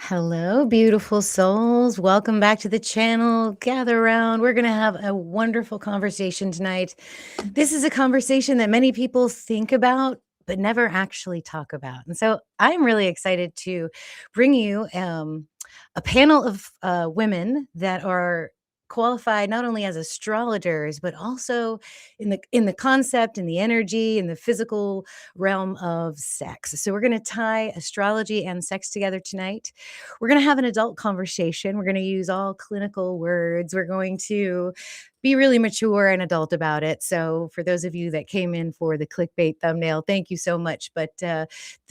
Hello, beautiful souls. Welcome back to the channel. Gather around. We're going to have a wonderful conversation tonight. This is a conversation that many people think about, but never actually talk about. And so I'm really excited to bring you a panel of women that are qualified not only as astrologers but also in the concept and the energy and the physical realm of sex. So we're going to tie astrology and sex together tonight. We're going to have an adult conversation. We're going to use all clinical words. We're going to be really mature and adult about it. So, for those of you that came in for the clickbait thumbnail, thank you so much. But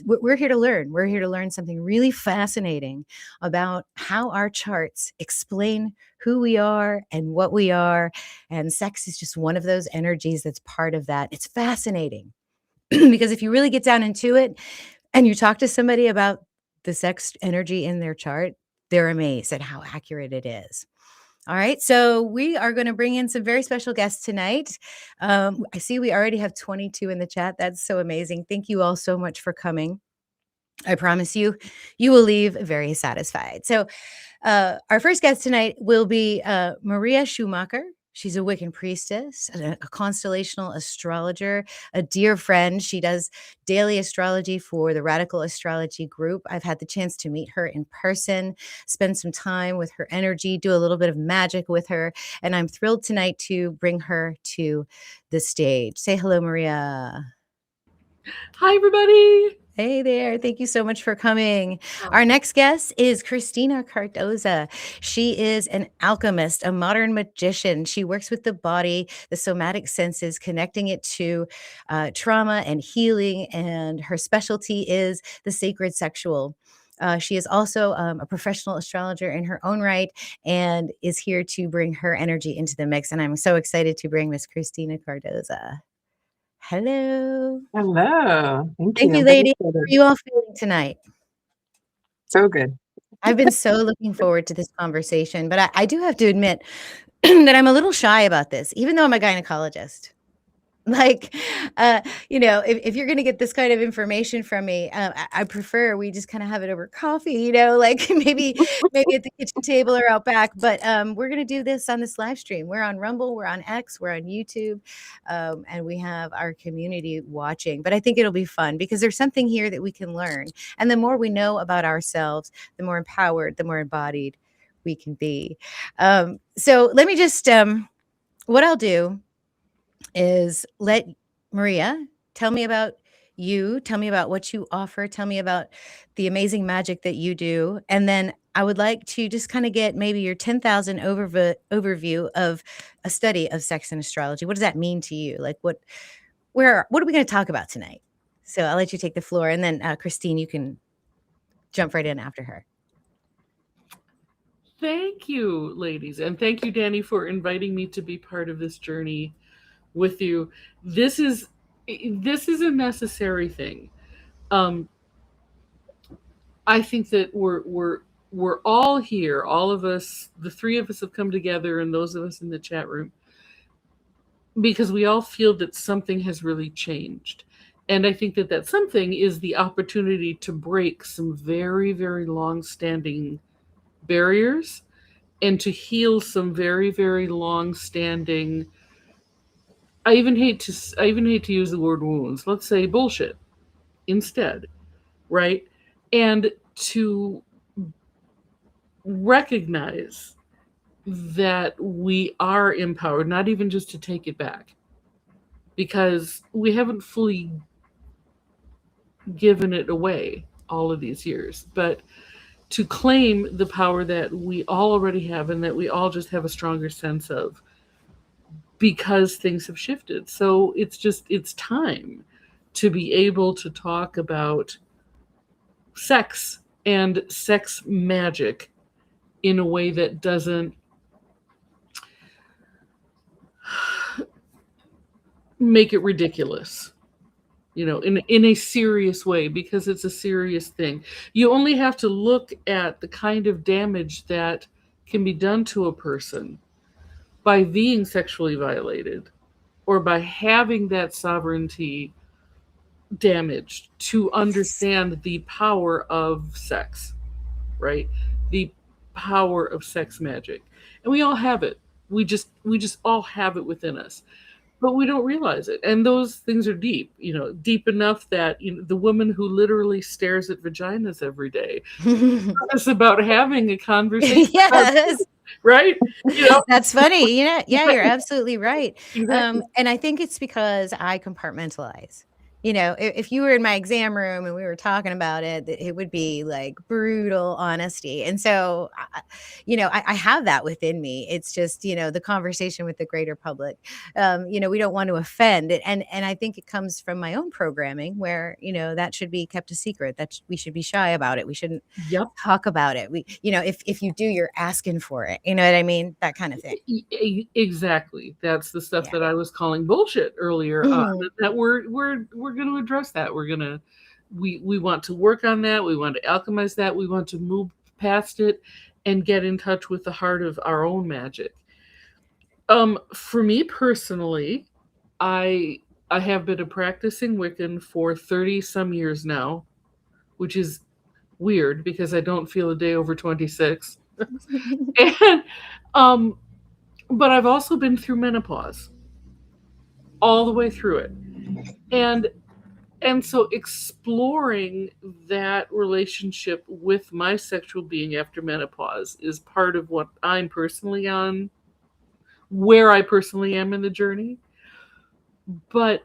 we're here to learn. We're here to learn something really fascinating about how our charts explain who we are and what we are. And sex is just one of those energies that's part of that. It's fascinating because if you really get down into it and you talk to somebody about the sex energy in their chart, they're amazed at how accurate it is. All right, so we are going to bring in some very special guests tonight. I see we already have 22 in the chat. That's so amazing. Thank you all so much for coming. I promise you, you will leave very satisfied. So, our first guest tonight will be Maria Schumacher. She's a Wiccan priestess, a constellational astrologer, a dear friend. She does daily astrology for the Radical Astrology group. I've had the chance to meet her in person, spend some time with her energy, do a little bit of magic with her. And I'm thrilled tonight to bring her to the stage. Say hello, Maria. Hi, everybody. Hey there. Thank you so much for coming. Our next guest is Christina Cardoza. She is an alchemist, a modern magician. She works with the body, the somatic senses, connecting it to trauma and healing. And her specialty is the sacred sexual. She is also a professional astrologer in her own right and is here to bring her energy into the mix. And I'm so excited to bring Miss Christina Cardoza. Hello. Hello. Thank Thank you. you, I'm very lady. How are excited. you all feeling tonight? So good. I've been so looking forward to this conversation, but I do have to admit that I'm a little shy about this, even though I'm a gynecologist. Like, if you're gonna get this kind of information from me, I prefer we just kinda have it over coffee, like maybe at the kitchen table or out back, but, we're gonna do this on this live stream. We're on Rumble, we're on X, we're on YouTube, and we have our community watching, but I think it'll be fun because there's something here that we can learn, and the more we know about ourselves, the more empowered, the more embodied we can be. So let me just, what I'll do is let Maria tell me about you, tell me about what you offer, tell me about the amazing magic that you do, and then I would like to just kind of get maybe your 10,000 overview of a study of sex and astrology. What does that mean to you? Like what are we going to talk about tonight? So I'll let you take the floor, and then Christine, you can jump right in after her. Thank you, ladies. And thank you, Danny, for inviting me to be part of this journey with you. This is a necessary thing. Um, I think that we're all here, all of us, the three of us have come together, and those of us in the chat room, because we all feel that something has really changed. And I think that something is the opportunity to break some very, very long standing barriers and to heal some very, very long standing, I even hate to use the word wounds. Let's say bullshit instead, right? And to recognize that we are empowered, not even just to take it back, because we haven't fully given it away all of these years, but to claim the power that we all already have and that we all just have a stronger sense of, because things have shifted. So it's time to be able to talk about sex and sex magic in a way that doesn't make it ridiculous, in a serious way, because it's a serious thing. You only have to look at the kind of damage that can be done to a person by being sexually violated or by having that sovereignty damaged to understand the power of sex. right? The power of sex magic. And we all have it. We just all have it within us. But we don't realize it. And those things are deep, deep enough that the woman who literally stares at vaginas every day is about having a conversation about, Yes. right? You know, That's funny. Yeah, you're absolutely right. exactly. And I think it's because I compartmentalize. If you were in my exam room and we were talking about it, it would be like brutal honesty. And so, I have that within me. It's just, the conversation with the greater public. We don't want to offend it. And I think it comes from my own programming where, that should be kept a secret. We should be shy about it. We shouldn't Yep. talk about it. If you do, you're asking for it. You know what I mean? That kind of thing. Exactly. That's the stuff Yeah. that I was calling bullshit earlier on. Mhm. That we're going to address that. We want to work on that. We want to alchemize that. We want to move past it and get in touch with the heart of our own magic. For me personally, I I have been a practicing Wiccan for 30 some years now, which is weird because I don't feel a day over 26. And um but I've also been through menopause, all the way through it. And so exploring that relationship with my sexual being after menopause is part of what I'm personally on, where I personally am in the journey. But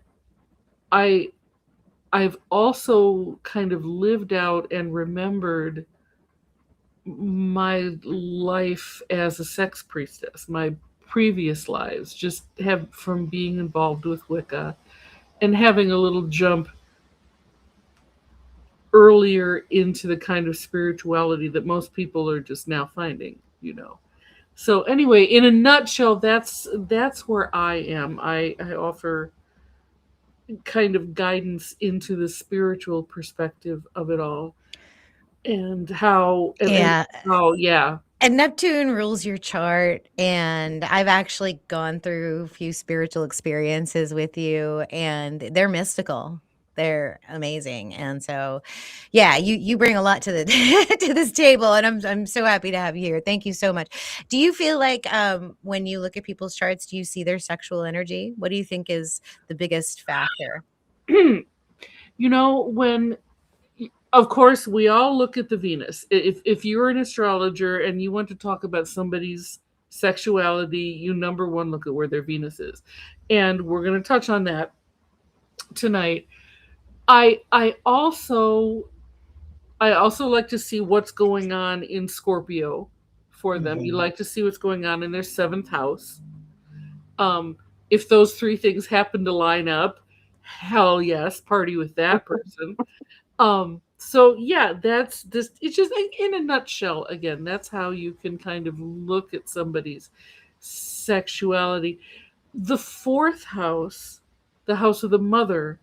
I I've also kind of lived out and remembered my life as a sex priestess, my previous lives, just have from being involved with Wicca and having a little jump earlier into the kind of spirituality that most people are just now finding. So anyway, in a nutshell, that's where I am. I offer kind of guidance into the spiritual perspective of it all, and how and Yeah. how yeah. And Neptune rules your chart. And I've actually gone through a few spiritual experiences with you, and they're mystical. They're amazing. And so, yeah, you bring a lot to the to this table, and I'm so happy to have you here. Thank you so much. Do you feel like when you look at people's charts, do you see their sexual energy? What do you think is the biggest factor? When of course we all look at the Venus. If you're an astrologer and you want to talk about somebody's sexuality, you number one look at where their Venus is. And we're going to touch on that tonight. I also like to see what's going on in Scorpio for them. You Mhm. like to see what's going on in their seventh house. Um, if those three things happen to line up, hell yes, party with that person. So yeah, that's just it's just in a nutshell. Again, that's how you can kind of look at somebody's sexuality. The fourth house, the house of the mother,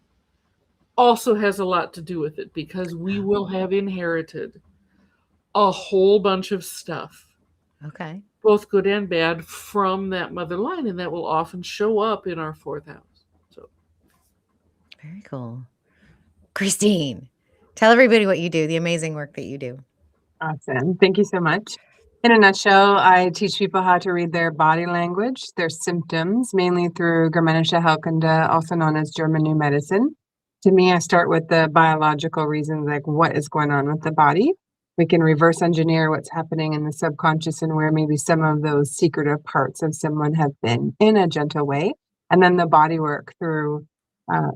also has a lot to do with it because we will have inherited a whole bunch of stuff, Okay. both good and bad, from that mother line, and that will often show up in our fourth house. So, Very cool. Christine, tell everybody what you do, the amazing work that you do. Awesome. Thank you so much. In a nutshell, I teach people how to read their body language, their symptoms, mainly through Germanische Heilkunde, also known as German New Medicine. To me, I start with the biological reasons, like what is going on with the body. We can reverse engineer what's happening in the subconscious and where maybe some of those secretive parts of someone have been in a gentle way. And then the body work through.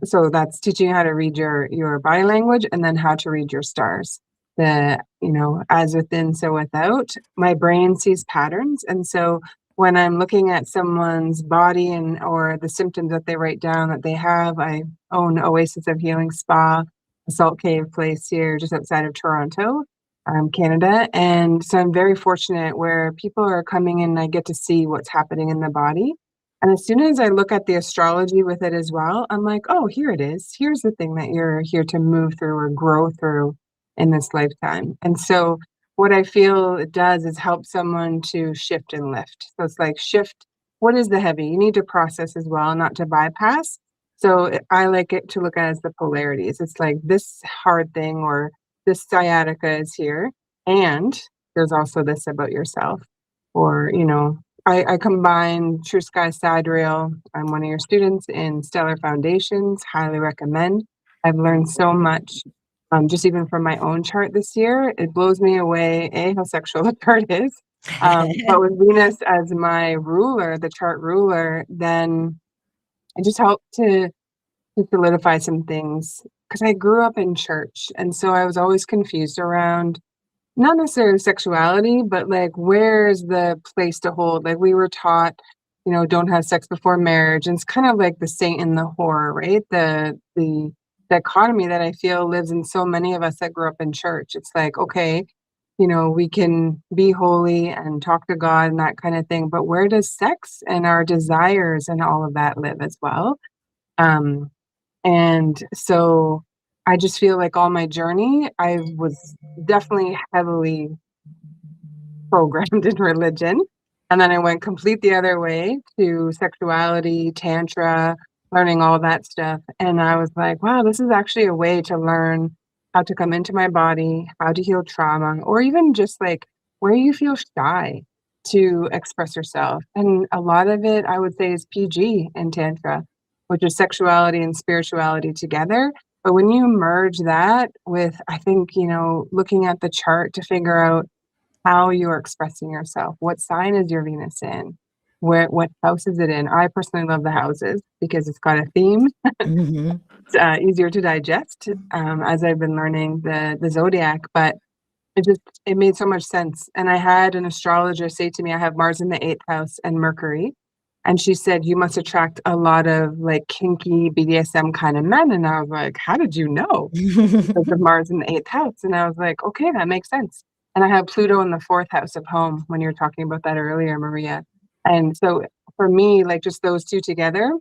So that's teaching you how to read your body language and then how to read your stars. As within, so without. My brain sees patterns. And so when I'm looking at someone's body or the symptoms that they write down that they have, I own Oasis of Healing Spa, a salt cave place here just outside of Toronto, Canada. And so I'm very fortunate where people are coming in and I get to see what's happening in the body. And as soon as I look at the astrology with it as well, I'm like, oh, here it is. Here's the thing that you're here to move through or grow through in this lifetime. And so what I feel it does is help someone to shift and lift. So it's like shift, what is the heavy? You need to process as well, not to bypass. So I like it to look at it as the polarities. It's like this hard thing or this sciatica is here. And there's also this about yourself. Or, I combine True Sky Sidereal. I'm one of your students in Stellar Foundations. Highly recommend. I've learned so much, just even from my own chart this year. It blows me away, how sexual the chart is. But with Venus as my ruler, the chart ruler, then it just helped to solidify some things because I grew up in church. And so I was always confused around not necessarily sexuality, but like where's the place to hold? Like we were taught, don't have sex before marriage. And it's kind of like the saint and the whore, right? The dichotomy that I feel lives in so many of us that grew up in church. It's like, okay, we can be holy and talk to God and that kind of thing, but where does sex and our desires and all of that live as well? And so I just feel like all my journey, I was definitely heavily programmed in religion. And then I went complete the other way to sexuality, tantra, learning all that stuff. And I was like, wow, this is actually a way to learn how to come into my body, how to heal trauma, or even just like where you feel shy to express yourself. And a lot of it, I would say, is PG in tantra, which is sexuality and spirituality together. But when you merge that with, I think, looking at the chart to figure out how you're expressing yourself. What sign is your Venus in? What house is it in? I personally love the houses because it's got a theme. Mhm. It's easier to digest as I've been learning the zodiac, but it made so much sense. And I had an astrologer say to me, I have Mars in the 8th house and Mercury. And she said, you must attract a lot of like kinky BDSM kind of men. And I was like, how did you know? Because of Mars in the 8th house. And I was like, okay, that makes sense. And I have Pluto in the 4th house of home when you were talking about that earlier, Maria. And so for me, like just those two together,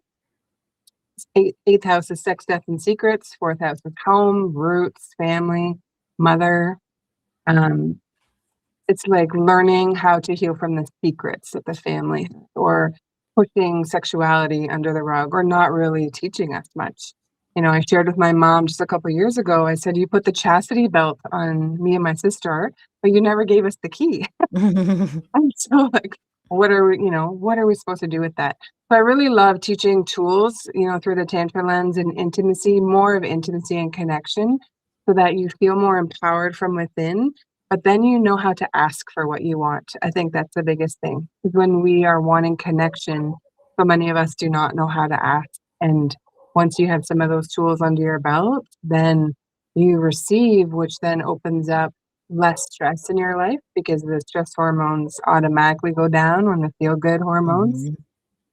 8th house is sex, death, and secrets. 4th house is home, roots, family, mother. Um, it's like learning how to heal from the secrets of the family or pushing sexuality under the rug or not really teaching us much. I shared with my mom just a couple of years ago, I said, you put the chastity belt on me and my sister, but you never gave us the key. I'm so like, what are we supposed to do with that? So I really love teaching tools, through the Tantra lens and intimacy, more of intimacy and connection so that you feel more empowered from within, but then you know how to ask for what you want. I think that's the biggest thing because when we are wanting connection, so many of us do not know how to ask. And once you have some of those tools under your belt, then you receive, which then opens up less stress in your life because the stress hormones automatically go down when the feel good hormones. Mhm.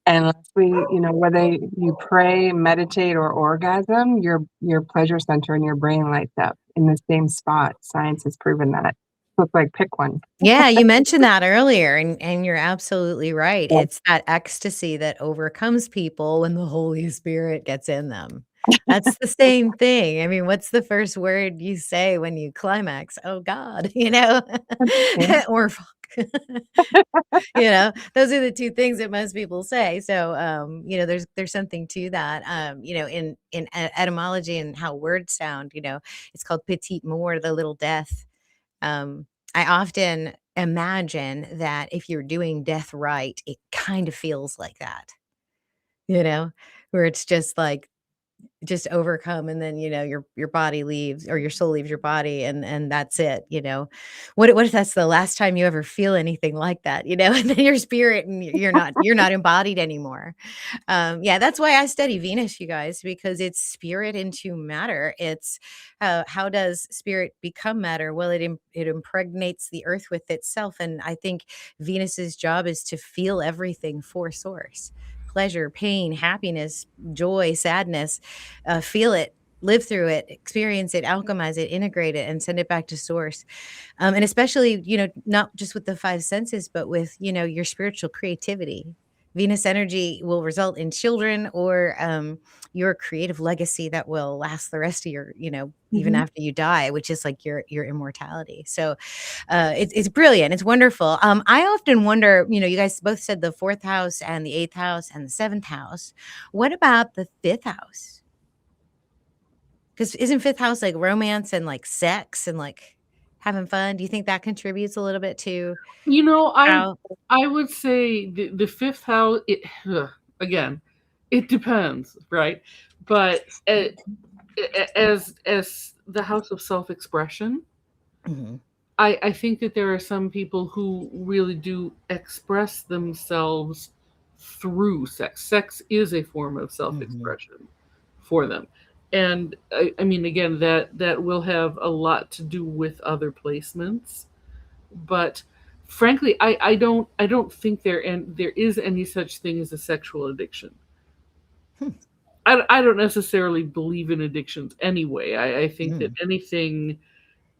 And lastly, whether you pray, meditate, or orgasm, your pleasure center in your brain lights up in the same spot. Science has proven that. So it's like pick one. Yeah, you mentioned that earlier, and you're absolutely right. Yeah. It's that ecstasy that overcomes people when the Holy Spirit gets in them. That's the same thing. I mean, what's the first word you say when you climax? "Oh God," Yeah. or "Fuck." Those are the 2 things that most people say. So, there's something to that. In etymology and how words sound, it's called petit mort, the little death. I often imagine that if you're doing death right, it kind of feels like that, you know, where it's just like just overcome and then your body leaves or your soul leaves your body and that's it. What if that's the last time you ever feel anything like that, and then your spirit and you're not embodied anymore. Yeah, that's why I study Venus, you guys, because it's spirit into matter. It's how does spirit become matter? Well, it impregnates the earth with itself, and I think Venus's job is to feel everything for source: pleasure, pain, happiness, joy, sadness. Feel it. Live through it, experience it, alchemize it, integrate it, and send it back to source. And especially, not just with the 5 senses, but with, your spiritual creativity. Venus energy will result in children or your creative legacy that will last the rest of your, even Mhm. after you die, which is like your immortality. So it's brilliant. It's wonderful. I often wonder, you guys both said the 4th house and the 8th house and the 7th house. What about the 5th house? Because isn't 5th house like romance and like sex and like having fun? Do you think that contributes a little bit to You know, how I would say the fifth house. Again, it depends, right? But as the house of self expression, Mhm, I think that there are some people who really do express themselves through sex. Sex is a form of self mhm, expression for them. And I mean, again, that will have a lot to do with other placements. But frankly, I don't think there is any such thing as a sexual addiction. hmm, I don't necessarily believe in addictions anyway. I think that mm. anything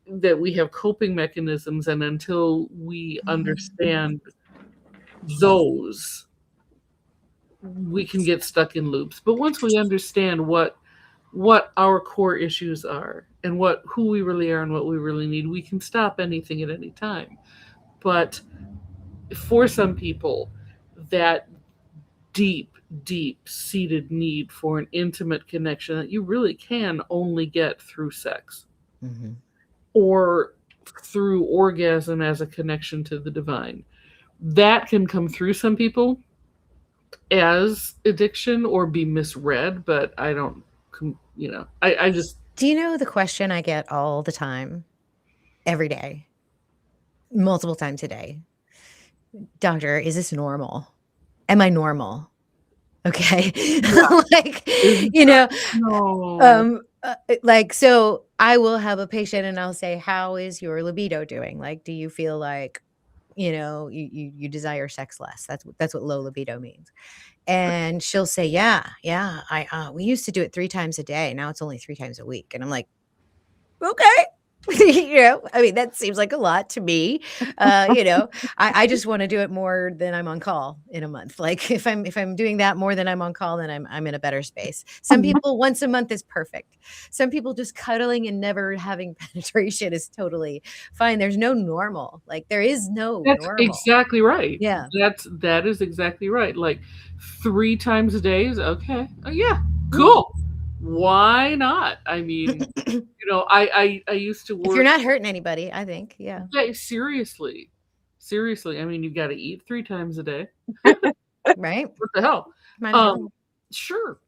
that we have coping mechanisms, and until we understand those, we can get stuck in loops. But once we understand what our core issues are and what who we really are and what we really need, we can stop anything at any time. But for some people, that deep, deep seated need for an intimate connection that you really can only get through sex Mhm. or through orgasm as a connection to the divine. That can come through some people as addiction or be misread, but I don't, I just, Do you know the question I get all the time, every day, multiple times a day? "Doctor, is this normal? Am I normal?" Okay? yeah, Like, is you know, no. like, so I will have a patient and I'll say, "How is your libido doing? Like, do you feel like, you desire sex less?" That's what low libido means. And she'll say, "Yeah, yeah, we used to do it 3 times a day, now it's only 3 times a week." And I'm like, "Okay." I mean, that seems like a lot to me. I just wanna do it more than I'm on call in a month. Like, if I'm doing that more than I'm on call, then I'm in a better space. Some people, once a month is perfect. Some people just cuddling and never having penetration is totally fine. There's no normal. Like, there is no That's normal. exactly right. Yeah. That is exactly right. Like 3 times a day is okay. Oh, yeah, Mm. cool. Why not? I mean, I used to If you're work. not hurting anybody, I think, yeah. Yeah, seriously. Seriously. I mean, you gotta eat 3 times a day. Right? What the hell? Might as Um, well. sure,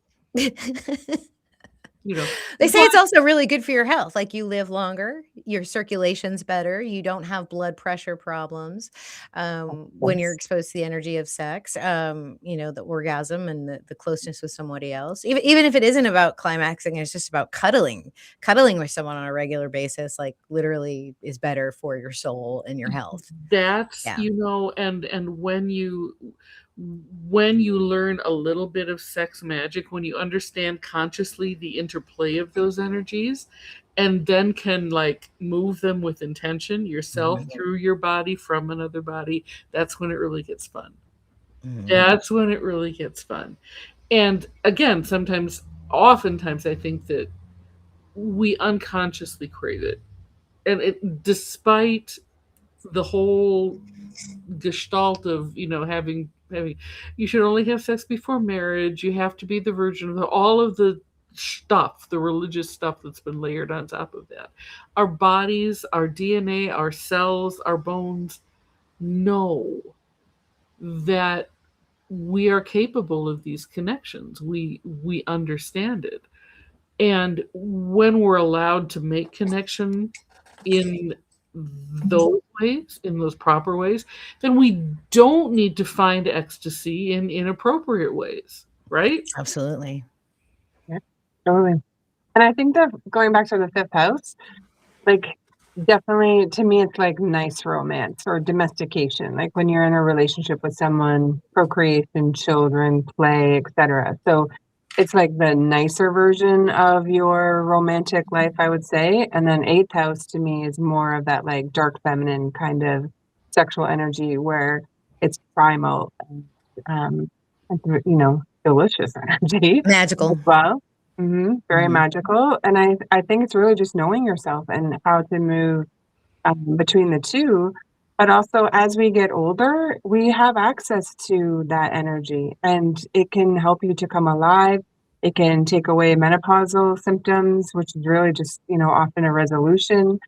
They say but it's also really good for your health, like, you live longer, your circulation's better, you don't have blood pressure problems, when you're Yes. exposed to the energy of sex, the orgasm and the closeness with somebody else. Even if it isn't about climaxing, it's just about cuddling with someone on a regular basis, like, literally is better for your soul and your health. that's, Yeah. and when you learn a little bit of sex magic, when you understand consciously the interplay of those energies, and then can like move them with intention yourself Mhm, through your body from another body, that's when it really gets fun. mhm. That's when it really gets fun. And again, oftentimes, I think that we unconsciously crave it. And despite the whole gestalt of having you should only have sex before marriage, you have to be the virgin, of all of the stuff, the religious stuff that's been layered on top of that. Our bodies, our DNA, our cells, our bones know that we are capable of these connections. We understand it. And when we're allowed to make connection in those ways, in those proper ways, then we don't need to find ecstasy in inappropriate ways, right? Absolutely. Yeah, totally. And I think that going back to the fifth house, like definitely to me, it's like nice romance or domestication. Like when you're in a relationship with someone, procreation, children, play, etc. So it's like the nicer version of your romantic life, I would say. And then eighth house to me is more of that like dark feminine kind of sexual energy where it's primal um, and delicious energy as Magical. well. Very Mhm. magical. And I think it's really just knowing yourself and how to move between the two. But also, as we get older, we have access to that energy and it can help you to come alive. It can take away menopausal symptoms, which is really just often a resolution.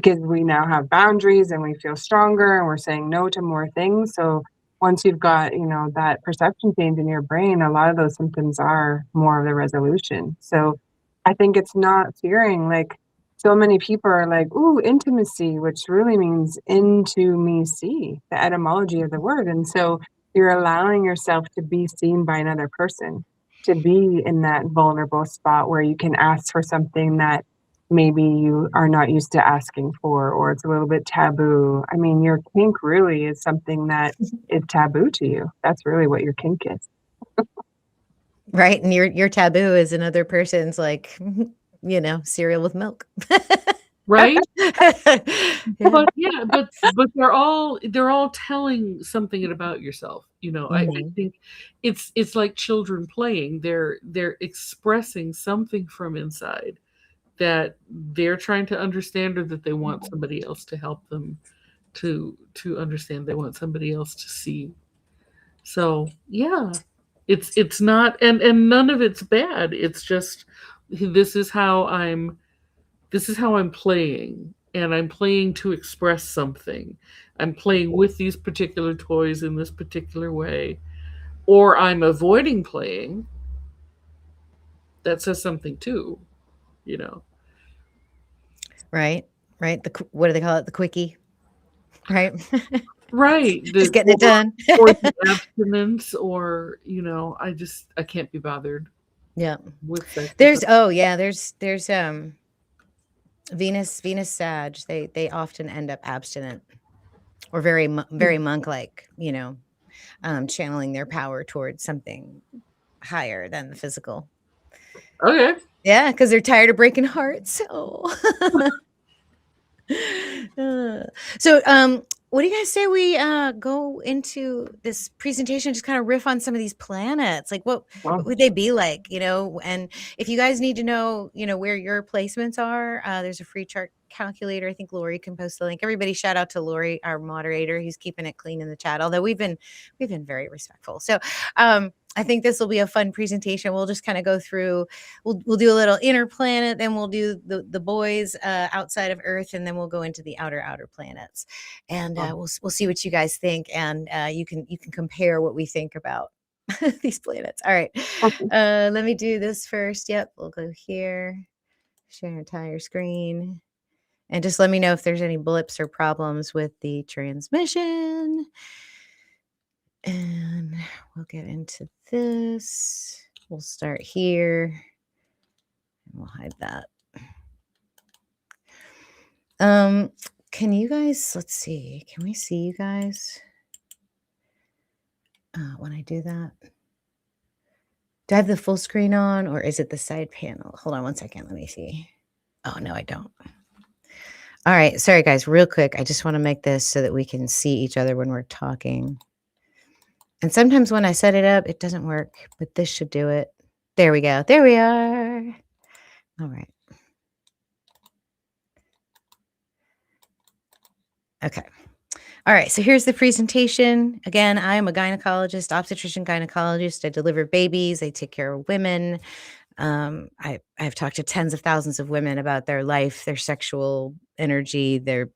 because we now have boundaries and we feel stronger and we're saying no to more things. So once you've got, that perception change in your brain, a lot of those symptoms are more of the resolution. So I think it's not fearing, like so many people are like, ooh, intimacy, which really means into me see, the etymology of the word. And so you're allowing yourself to be seen by another person, to be in that vulnerable spot where you can ask for something that maybe you are not used to asking for, or it's a little bit taboo. I mean, your kink really is something that is taboo to you. That's really what your kink is. Right. And your taboo is another person's like, cereal with milk. Right? Yeah. But they're all telling something about yourself. I Mhm. think it's like children playing. They're expressing something from inside that they're trying to understand, or that they want somebody else to help them to understand. They want somebody else to see. So yeah, it's not, and none of it's bad. It's just this is how I'm playing, and I'm playing to express something. I'm playing with these particular toys in this particular way, or I'm avoiding playing. That says something too, you know. Right. Right. What do they call it? The quickie. Right. Right. Just getting it done. Or the abstinence, or I can't be bothered Yeah. with sex. There's Venus Sag. They often end up abstinent or very monk-like, channeling their power towards something higher than the physical. Okay. Yeah, because they're tired of breaking hearts. So, what do you guys say we go into this presentation, just kind of riff on some of these planets? Like, what would they be like? And if you guys need to know, where your placements are, there's a free chart calculator. I think Lori can post the link. Everybody, shout out to Lori, our moderator. He's keeping it clean in the chat. Although we've been very respectful. So, I think this will be a fun presentation. We'll just kind of go through. We'll do a little inner planet, then we'll do the boys outside of Earth, and then we'll go into the outer planets, and we'll see what you guys think, and you can compare what we think about these planets. All right, let me do this first. Yep, we'll go here, share entire screen, and just let me know if there's any blips or problems with the transmission. And we'll get into this. We'll start here. And we'll hide that. Can you guys, let's see, can we see you guys when I do that? Do I have the full screen on, or is it the side panel? Hold on one second. Let me see. Oh, no, I don't. All right. Sorry, guys. Real quick. I just want to make this so that we can see each other when we're talking. And sometimes when I set it up, it doesn't work, but this should do it. There we go. There we are. All right. Okay. All right. So here's the presentation. Again, I am a gynecologist, obstetrician gynecologist. I deliver babies. I take care of women. I've talked to tens of thousands of women about their life, their sexual energy, their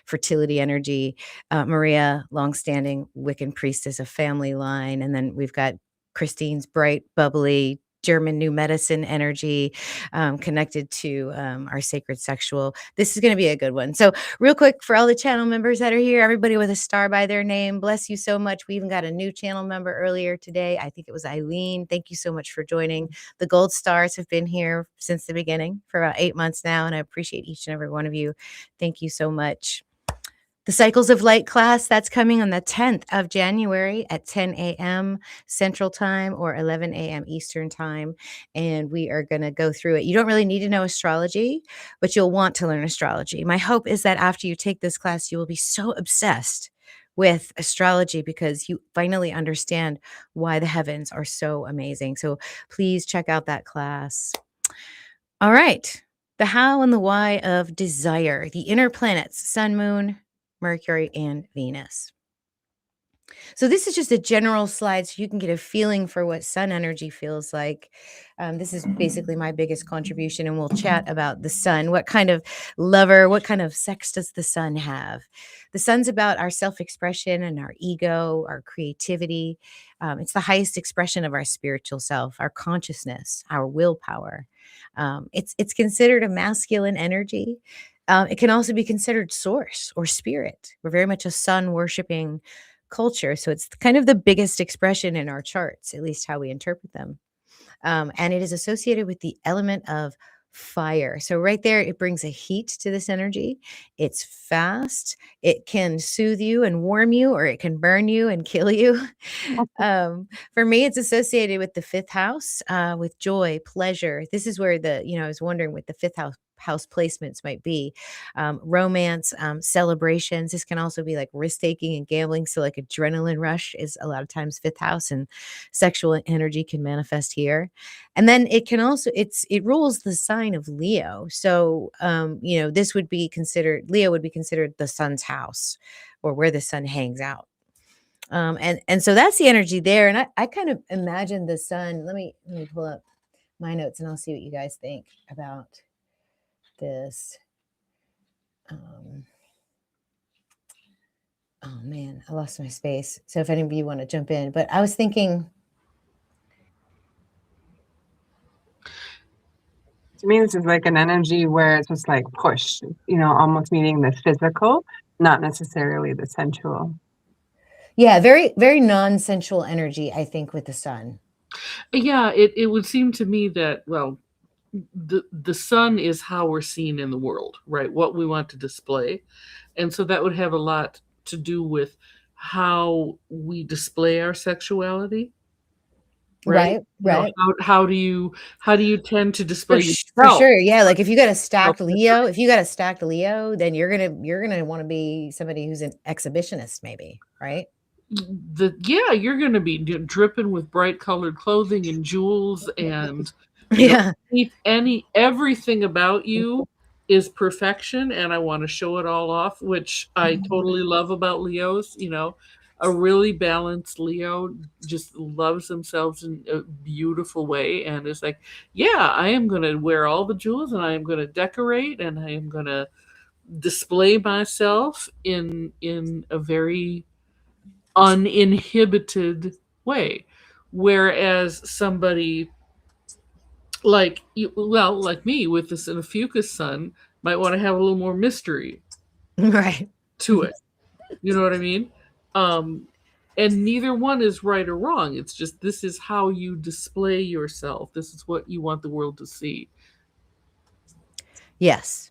fertility energy. Maria, longstanding Wiccan priestess of family line. And then we've got Christine's bright, bubbly, German new medicine energy connected to our sacred sexual. This is going to be a good one. So real quick, for all the channel members that are here, everybody with a star by their name, bless you so much. We even got a new channel member earlier today. I think it was Eileen. Thank you so much for joining. The gold stars have been here since the beginning for about 8 months now, and I appreciate each and every one of you. Thank you so much. The Cycles of Light class, that's coming on the 10th of January at 10 a.m. Central Time or 11 a.m. Eastern Time. And we are going to go through it. You don't really need to know astrology, but you'll want to learn astrology. My hope is that after you take this class, you will be so obsessed with astrology because you finally understand why the heavens are so amazing. So please check out that class. All right. The how and the why of desire, the inner planets, sun, moon, Mercury, and Venus. So this is just a general slide so you can get a feeling for what sun energy feels like. This is basically my biggest contribution, and we'll chat about the sun. What kind of lover, what kind of sex does the sun have? The sun's about our self-expression and our ego, our creativity. It's the highest expression of our spiritual self, our consciousness, our willpower. It's considered a masculine energy. It can also be considered source or spirit. We're very much a sun worshiping culture. So it's kind of the biggest expression in our charts, at least how we interpret them. And it is associated with the element of fire. So right there, it brings a heat to this energy. It's fast. It can soothe you and warm you, or it can burn you and kill you. For me, it's associated with the fifth house, with joy, pleasure. This is where I was wondering what the fifth house placements might be. Romance, celebrations. This can also be like risk taking and gambling. So like adrenaline rush is a lot of times fifth house, and sexual energy can manifest here. And then it can also, it rules the sign of Leo. So this would be considered, Leo would be considered the sun's house, or where the sun hangs out. And so that's the energy there. And I kind of imagine the sun. Let me pull up my notes and I'll see what you guys think about this. Oh man, I lost my space. So if any of you want to jump in, but I was thinking. To me, this is like an energy where it's just like push, almost meaning the physical, not necessarily the sensual. Yeah, very, very non-sensual energy, I think, with the sun. Yeah, it would seem to me that, well, the sun is how we're seen in the world, right? What we want to display. And so that would have a lot to do with how we display our sexuality. Right. Right. How do you tend to display For yourself? sure. Yeah. Like if you got a stacked Leo, then you're gonna want to be somebody who's an exhibitionist, maybe, right? You're going to be dripping with bright colored clothing and jewels, and Yeah. everything about you is perfection, and I want to show it all off, which I totally love about Leos. A really balanced Leo just loves themselves in a beautiful way, and is like, yeah, I am going to wear all the jewels, and I am going to decorate, and I am going to display myself in a very uninhibited way. Whereas somebody like me with this in a fucus sun might want to have a little more mystery Right. to it. You know what I mean? And neither one is right or wrong. It's just, this is how you display yourself. This is what you want the world to see. Yes.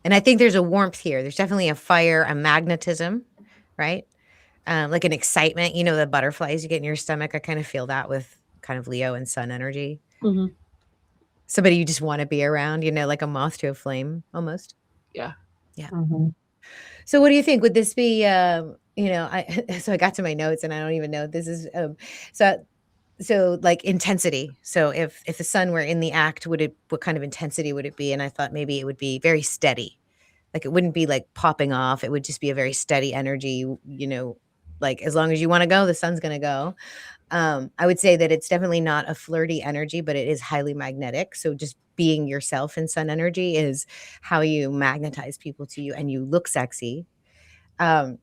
And I think there's a warmth here. There's definitely a fire, a magnetism, right? Like an excitement, the butterflies you get in your stomach. I kind of feel that with kind of Leo and sun energy. Mm-hmm. Somebody you just want to be around, like a moth to a flame almost. Yeah. Yeah. Mm-hmm. So what do you think? Would this be, so I got to my notes and I don't even know. This is, so like intensity. So if the sun were in the act, what kind of intensity would it be? And I thought maybe it would be very steady. Like it wouldn't be like popping off. It would just be a very steady energy, like as long as you want to go, the sun's going to go. I would say that it's definitely not a flirty energy, but it is highly magnetic. So just being yourself in sun energy is how you magnetize people to you, and you look sexy. I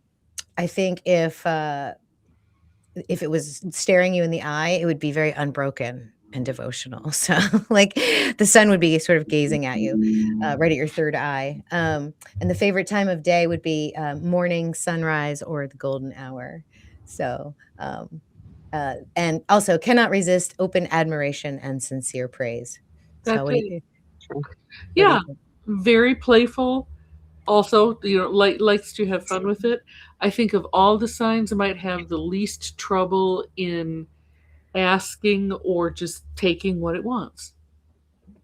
think if it was staring you in the eye, it would be very unbroken and devotional. So like the sun would be sort of gazing at you right at your third eye. And the favorite time of day would be morning, sunrise, or the golden hour. So and also cannot resist open admiration and sincere praise. So what do you think? Yeah, very playful. Also, likes to have fun with it. I think of all the signs, I might have the least trouble in asking or just taking what it wants.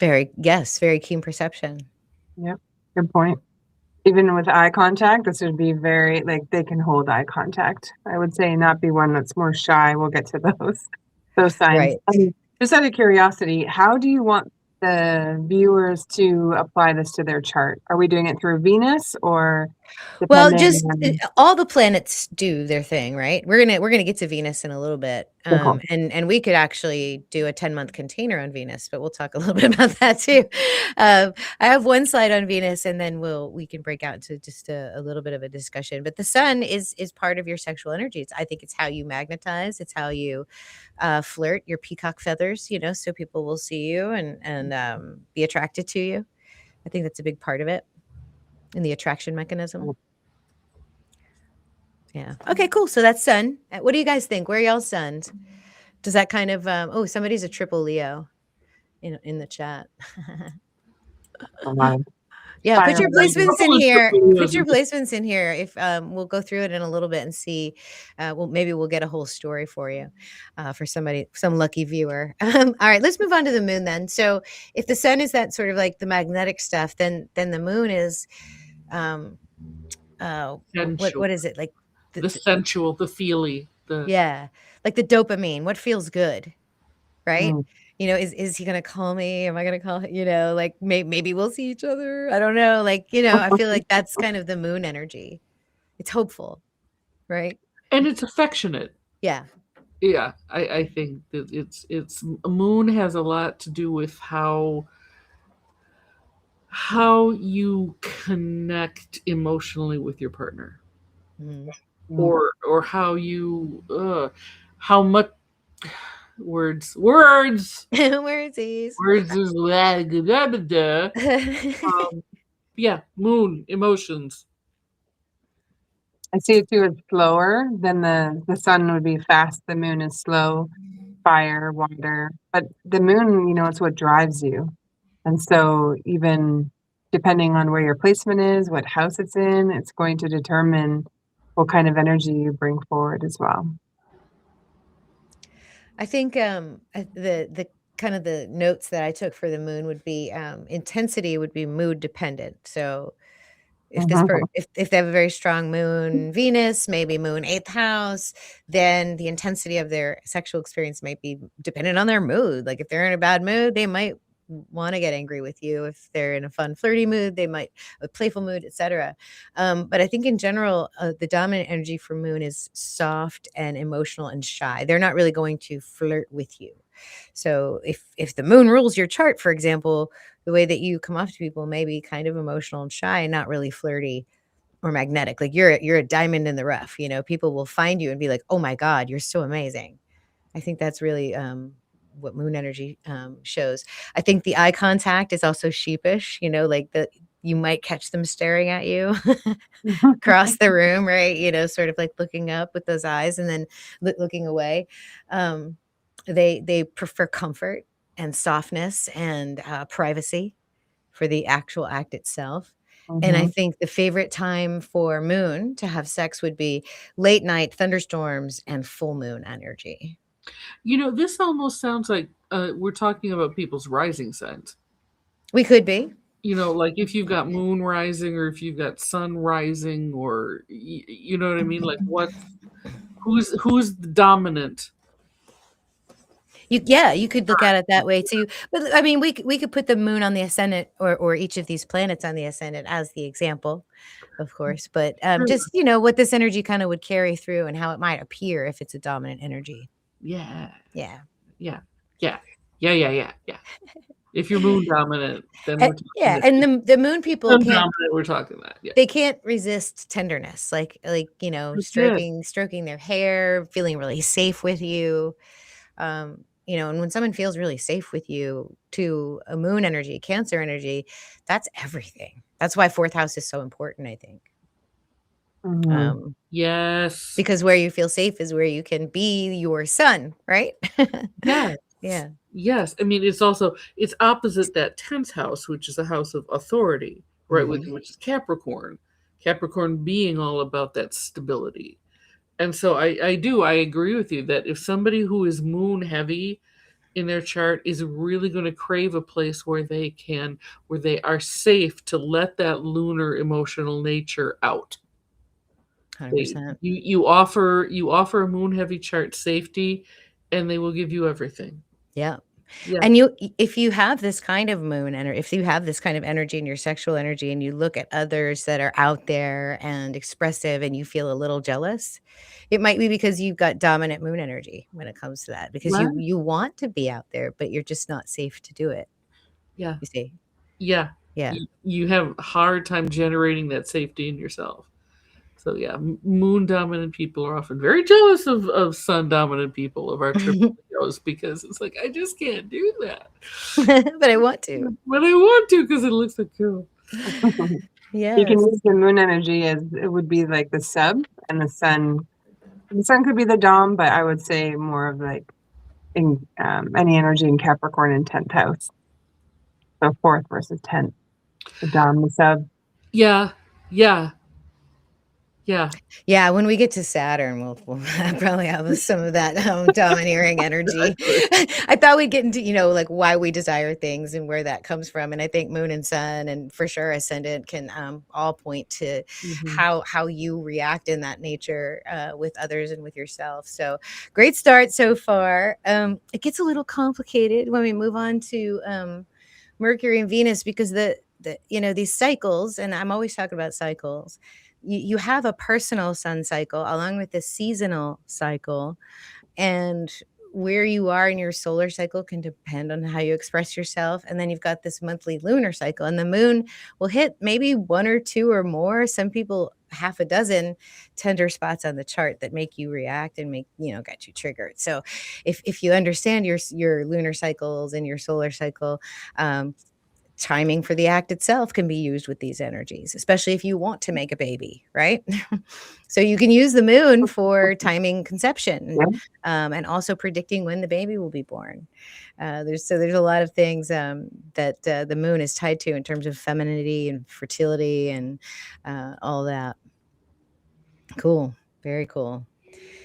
Very keen perception. Yep, good point. Even with eye contact, this would be very, like, they can hold eye contact. I would say not be one that's more shy. We'll get to those signs. Right. I mean, just out of curiosity, how do you want the viewers to apply this to their chart? Are we doing it through Venus, or Well, depending just on all the planets do their thing, right? We're gonna get to Venus in a little bit, cool. and we could actually do a 10-month container on Venus, but we'll talk a little bit about that too. I have one slide on Venus, and then we can break out into just a little bit of a discussion. But the sun is part of your sexual energy. I think it's how you magnetize. It's how you flirt. Your peacock feathers, so people will see you and be attracted to you. I think that's a big part of it in the attraction mechanism. Yeah. Okay, cool. So that's sun. What do you guys think? Where are y'all suns? Does that kind of somebody's a triple Leo in the chat. Yeah, put Fire your placements in Couple of here. triple Put your Leos. placements in here. If we'll go through it in a little bit and see. Maybe we'll get a whole story for you, for some lucky viewer. All right, let's move on to the moon then. So, if the sun is that sort of like the magnetic stuff, then the moon is, Sensual. what is it like? The sensual, the feely, Yeah, like the dopamine. What feels good, right? Mm. Is he gonna call me? Am I gonna call him? Like maybe we'll see each other. I don't know. Like, I feel like that's kind of the moon energy. It's hopeful, right? and it's affectionate. Yeah. Yeah, I think that it's moon has a lot to do with how you connect emotionally with your partner, Mm. or how much words Where is he? is yeah, moon emotions. I see it too as slower than the sun would be fast. The moon is slow, fire, water. But the moon, it's what drives you. And so even depending on where your placement is, what house it's in, it's going to determine what kind of energy you bring forward as well. I think the kind of the notes that I took for the moon would be intensity would be mood dependent. So Mhm. if they have a very strong moon Venus, maybe moon 8th house, then the intensity of their sexual experience might be dependent on their mood. Like if they're in a bad mood, they might want to get angry with you. If they're in a fun flirty mood, they might a playful mood, etc. But I think in general, the dominant energy for moon is soft and emotional and shy. They're not really going to flirt with you. So if the moon rules your chart, for example, the way that you come off to people may be kind of emotional and shy and not really flirty or magnetic. Like you're a diamond in the rough. People will find you and be like, "Oh my God, you're so amazing." I think that's really what moon energy shows. I think the eye contact is also sheepish. Like you might catch them staring at you across the room, right? Sort of like looking up with those eyes and then looking away. They prefer comfort and softness and privacy for the actual act itself. And I Mhm. think the favorite time for moon to have sex would be late night thunderstorms and full moon energy. This almost sounds like we're talking about people's rising signs. We could be. Like if you've got moon rising or if you've got sun rising, or you know what I mean? Like who's the dominant? You could look at it that way too. But I mean, we could put the moon on the ascendant or each of these planets on the ascendant as the example, of course. But just what this energy kind of would carry through and how it might appear if it's a dominant energy. Yeah. Yeah. Yeah. Yeah. Yeah. Yeah. Yeah. Yeah. If you're moon dominant, then we're talking Yeah, that. and the moon people Sun can't dominant, we're talking that. Yeah. they can't resist tenderness, like That's it. stroking their hair, feeling really safe with you. And when someone feels really safe with you to a moon energy, Cancer energy, that's everything. That's why 4th house is so important, I think. Mhm. Yes. Because where you feel safe is where you can be your sun, right? Yes. Yeah. Yes. I mean, it's opposite that 10th house, which is a house of authority, right? Which is Capricorn. Capricorn being all about that stability. And so I agree with you that if somebody who is moon heavy in their chart is really going to crave a place where they are safe to let that lunar emotional nature out. 100%. You offer a moon heavy chart safety, and they will give you everything. Yeah. Yeah. And if you have this kind of moon energy, if you have this kind of energy in your sexual energy and you look at others that are out there and expressive and you feel a little jealous, it might be because you've got dominant moon energy when it comes to that, because What? you want to be out there, but you're just not safe to do it. Yeah. You see? Yeah. Yeah. You have a hard time generating that safety in yourself. So yeah, moon dominant people are often very jealous of sun dominant people, of our triple Leos, because it's like, I just can't do that. But I want to. But I want to because it looks so cool. You can Yes. use the moon energy as it would be like the sub, and the sun. The sun could be the dom, but I would say more of like in any energy in Capricorn in 10th house. So 4th versus 10th. The dom, the sub. Yeah. Yeah. Yeah. Yeah, when we get to Saturn, we'll probably have some of that domineering energy. I thought we'd get into, like why we desire things and where that comes from. And I think moon and sun, and for sure ascendant, can all point to how you react in that nature with others and with yourself. So great start so far. It gets a little complicated when we move on to Mercury and Venus, because these cycles, and I'm always talking about cycles. You have a personal sun cycle along with the seasonal cycle, and where you are in your solar cycle can depend on how you express yourself. And then you've got this monthly lunar cycle, and the moon will hit maybe one or two or more, some people half a dozen tender spots on the chart that make you react and get you triggered. So if you understand your lunar cycles and your solar cycle, timing for the act itself can be used with these energies, especially if you want to make a baby, right? So you can use the moon for timing conception, and also predicting when the baby will be born. There's a lot of things that the moon is tied to in terms of femininity and fertility and all that. Cool. Very cool.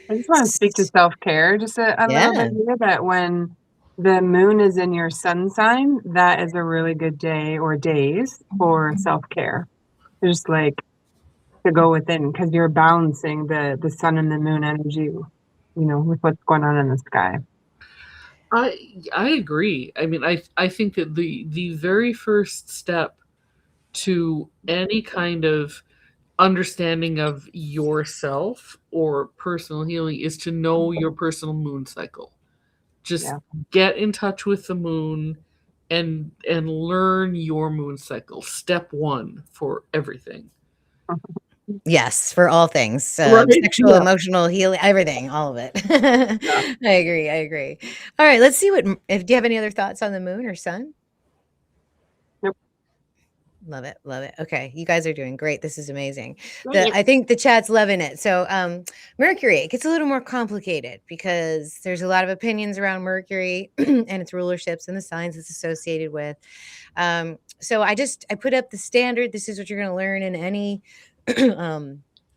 I just want to speak to self-care just a little bit here, that when the moon is in your sun sign, that is a really good day or days for self-care. Just like to go within, because you're balancing the sun and the moon energy, with what's going on in the sky. I agree. I mean, I think that the very first step to any kind of understanding of yourself or personal healing is to know your personal moon cycle. Just get in touch with the moon and learn your moon cycle. Step one for everything. Yes, for all things, Right. sexual, emotional healing, everything, all of it. I agree. All right, let's see do you have any other thoughts on the moon or sun? Nope. Love it. Okay, you guys are doing great. This is amazing. I think the chat's loving it. So Mercury, it gets a little more complicated because there's a lot of opinions around Mercury and its rulerships and the signs it's associated with. So I put up the standard. This is what you're going to learn in any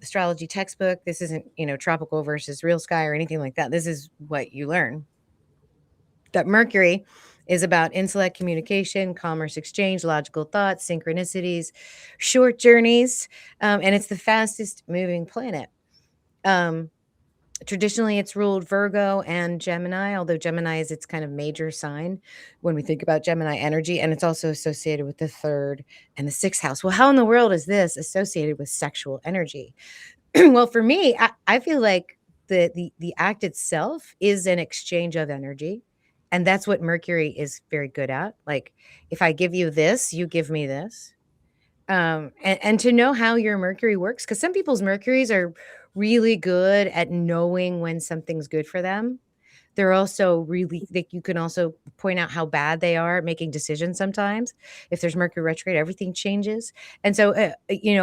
astrology textbook. This isn't, tropical versus real sky or anything like that. This is what you learn. That Mercury is about intellect, communication, commerce exchange, logical thoughts, synchronicities, short journeys, and it's the fastest moving planet. Traditionally, it's ruled Virgo and Gemini, although Gemini is its kind of major sign when we think about Gemini energy, and it's also associated with the 3rd and the 6th house. Well, how in the world is this associated with sexual energy? Well, for me, I feel like the act itself is an exchange of energy. And that's what Mercury is very good at. Like, if I give you this, you give me this. And to know how your Mercury works, because some people's Mercuries are really good at knowing when something's good for them. They're also really, you can also point out how bad they are at making decisions sometimes. If there's Mercury retrograde, everything changes. And so,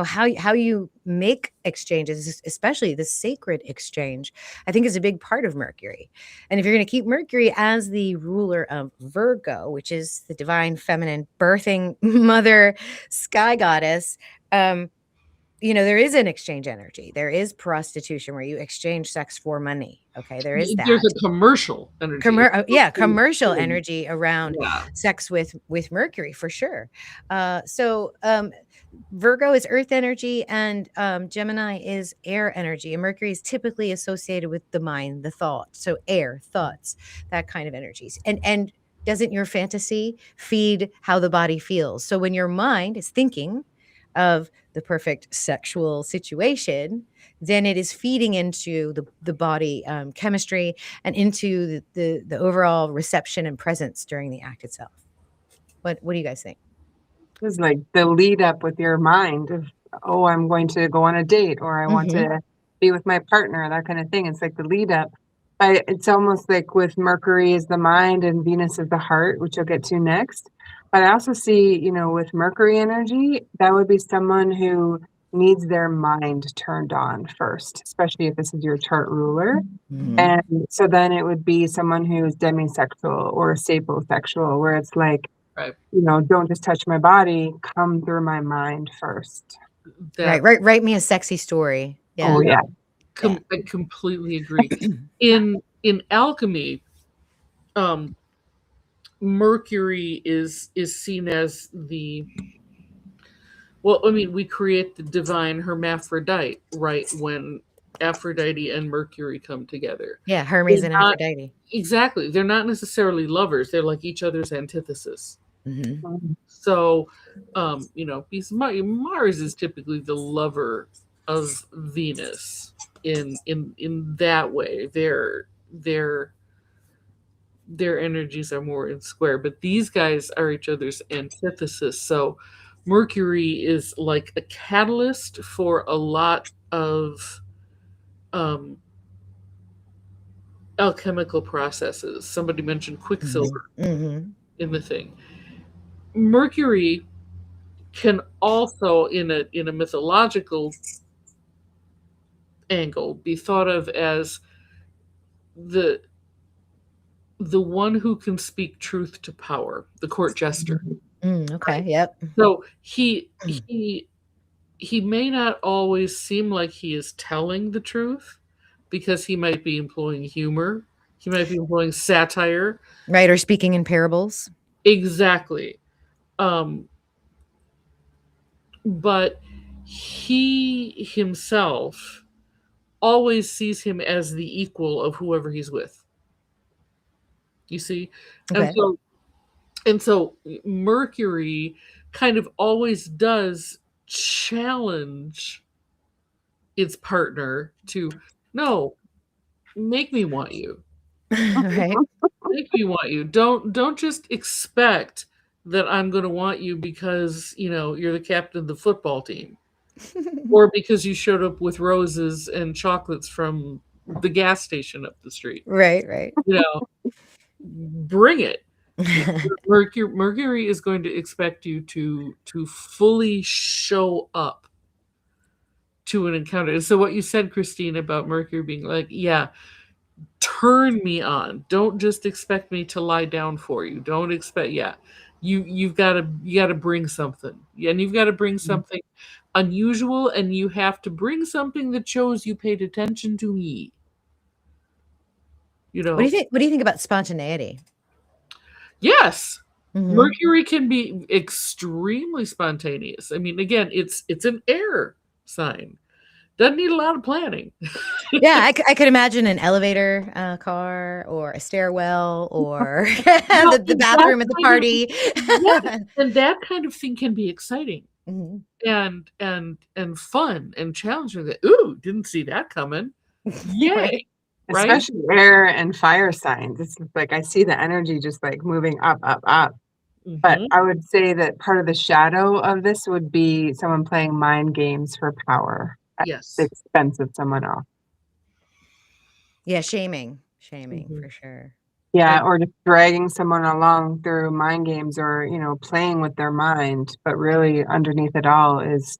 how you make exchanges, especially the sacred exchange, I think is a big part of Mercury. And if you're going to keep Mercury as the ruler of Virgo, which is the divine feminine birthing mother sky goddess, there is an exchange energy. There is prostitution where you exchange sex for money. Okay, there is that. There's a commercial energy. Commercial energy around sex with Mercury for sure. So Virgo is earth energy, and Gemini is air energy. And Mercury is typically associated with the mind, the thought. So air, thoughts, that kind of energies. And doesn't your fantasy feed how the body feels? So when your mind is thinking of the perfect sexual situation, then it is feeding into the body chemistry and into the overall reception and presence during the act itself. What do you guys think? It's like the lead up with your mind of, oh, I'm going to go on a date, or I want Mm-hmm. to be with my partner, that kind of thing. It's like the lead up. It's almost like with Mercury is the mind and Venus is the heart, which I'll get to next. But I also see, with Mercury energy, that would be someone who needs their mind turned on first, especially if this is your chart ruler. Mm-hmm. And so then it would be someone who is demisexual or sapiosexual, where it's like, Right. don't just touch my body, come through my mind first. That, Write me a sexy story. Yeah. Oh, yeah. I completely agree. In alchemy, Mercury is seen as the, well, I mean, we create the divine hermaphrodite, right, when Aphrodite and Mercury come together. Yeah, Hermes and Not- Aphrodite. Exactly. They're not necessarily lovers. They're like each other's antithesis. Mm-hmm. So, because Mars is typically the lover of Venus in that way. Their energies are more in square, but these guys are each other's antithesis. So Mercury is like a catalyst for a lot of alchemical processes. Somebody mentioned quicksilver Mm-hmm. in the thing. Mercury can also, in a mythological angle, be thought of as the one who can speak truth to power, the court jester. Okay. Right? Yep. So he may not always seem like he is telling the truth, because he might be employing humor, he might be employing satire, Right, or speaking in parables. exactly. But he himself always sees him as the equal of whoever he's with. You see? Okay. And so Mercury kind of always does challenge its partner to, no, make me want you. Right. Make me want you. Don't just expect that I'm going to want you because, you're the captain of the football team, or because you showed up with roses and chocolates from the gas station up the street. Right. Bring it. Mercury is going to expect you to fully show up to an encounter. And so what you said, Christine, about Mercury being like, yeah, turn me on. Don't just expect me to lie down for you. Don't expect, you've got to bring something. And you've got to bring something unusual, and you have to bring something that shows you paid attention to me. What do you think? What do you think about spontaneity? Yes. Mm-hmm. Mercury can be extremely spontaneous. I mean, again, it's an air sign. Doesn't need a lot of planning. Yeah, I could imagine an elevator car, or a stairwell, or the bathroom at the party. And that kind of thing can be exciting. Mm-hmm. And fun and challenging. That, ooh, didn't see that coming. Yay. Right? Especially air and fire signs. It's like I see the energy just like moving up. Mm-hmm. But I would say that part of the shadow of this would be someone playing mind games for power at the expense of someone else. Yeah, shaming for sure. Yeah, or just dragging someone along through mind games, or playing with their mind, but really underneath it all is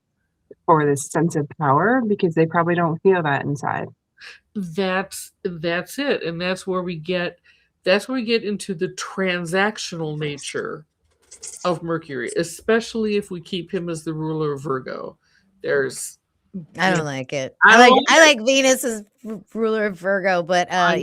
for this sense of power, because they probably don't feel that inside. That's it, and that's where we get into the transactional nature of Mercury, especially if we keep him as the ruler of Virgo. I don't like it. I like Venus as ruler of Virgo, but I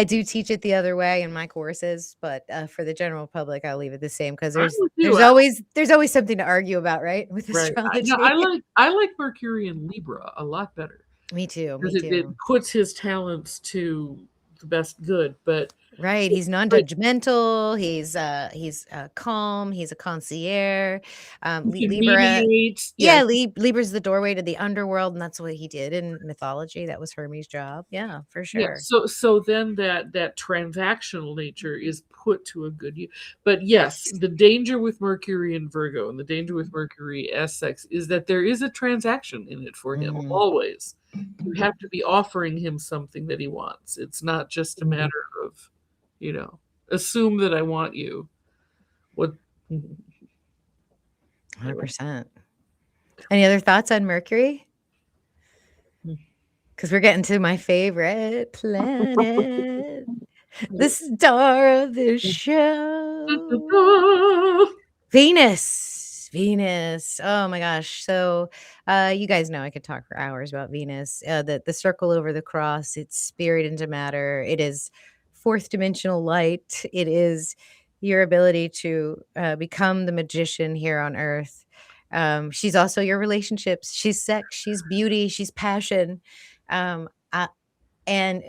do teach it the other way in my courses, but for the general public, I'll leave it the same, because there's always something to argue about, right? With astrology. No, I like Mercury in Libra a lot better. Me too. It puts his talents to the best good, but Right, he's non-judgmental, he's calm, he's a concierge, He can Libra. mediate. Yeah, Yeah, Libra's the doorway to the underworld, and that's what he did in mythology. That was Hermes' job. Yeah, for yeah. sure. So then that transactional nature is put to a good use. But yes, the danger with Mercury and Virgo, and the danger with Mercury as sex, is that there is a transaction in it for him Mhm. always. You have to be offering him something that he wants. It's not just a matter of, assume that I want you. What? 100%. Any other thoughts on Mercury? Because we're getting to my favorite planet, the star of the show. Venus. Venus. Oh my gosh. So you guys know I could talk for hours about Venus. The circle over the cross, it's spirit into matter. It is fourth dimensional light. It is your ability to become the magician here on earth. She's also your relationships. She's sex, she's beauty, she's passion. Um, uh, and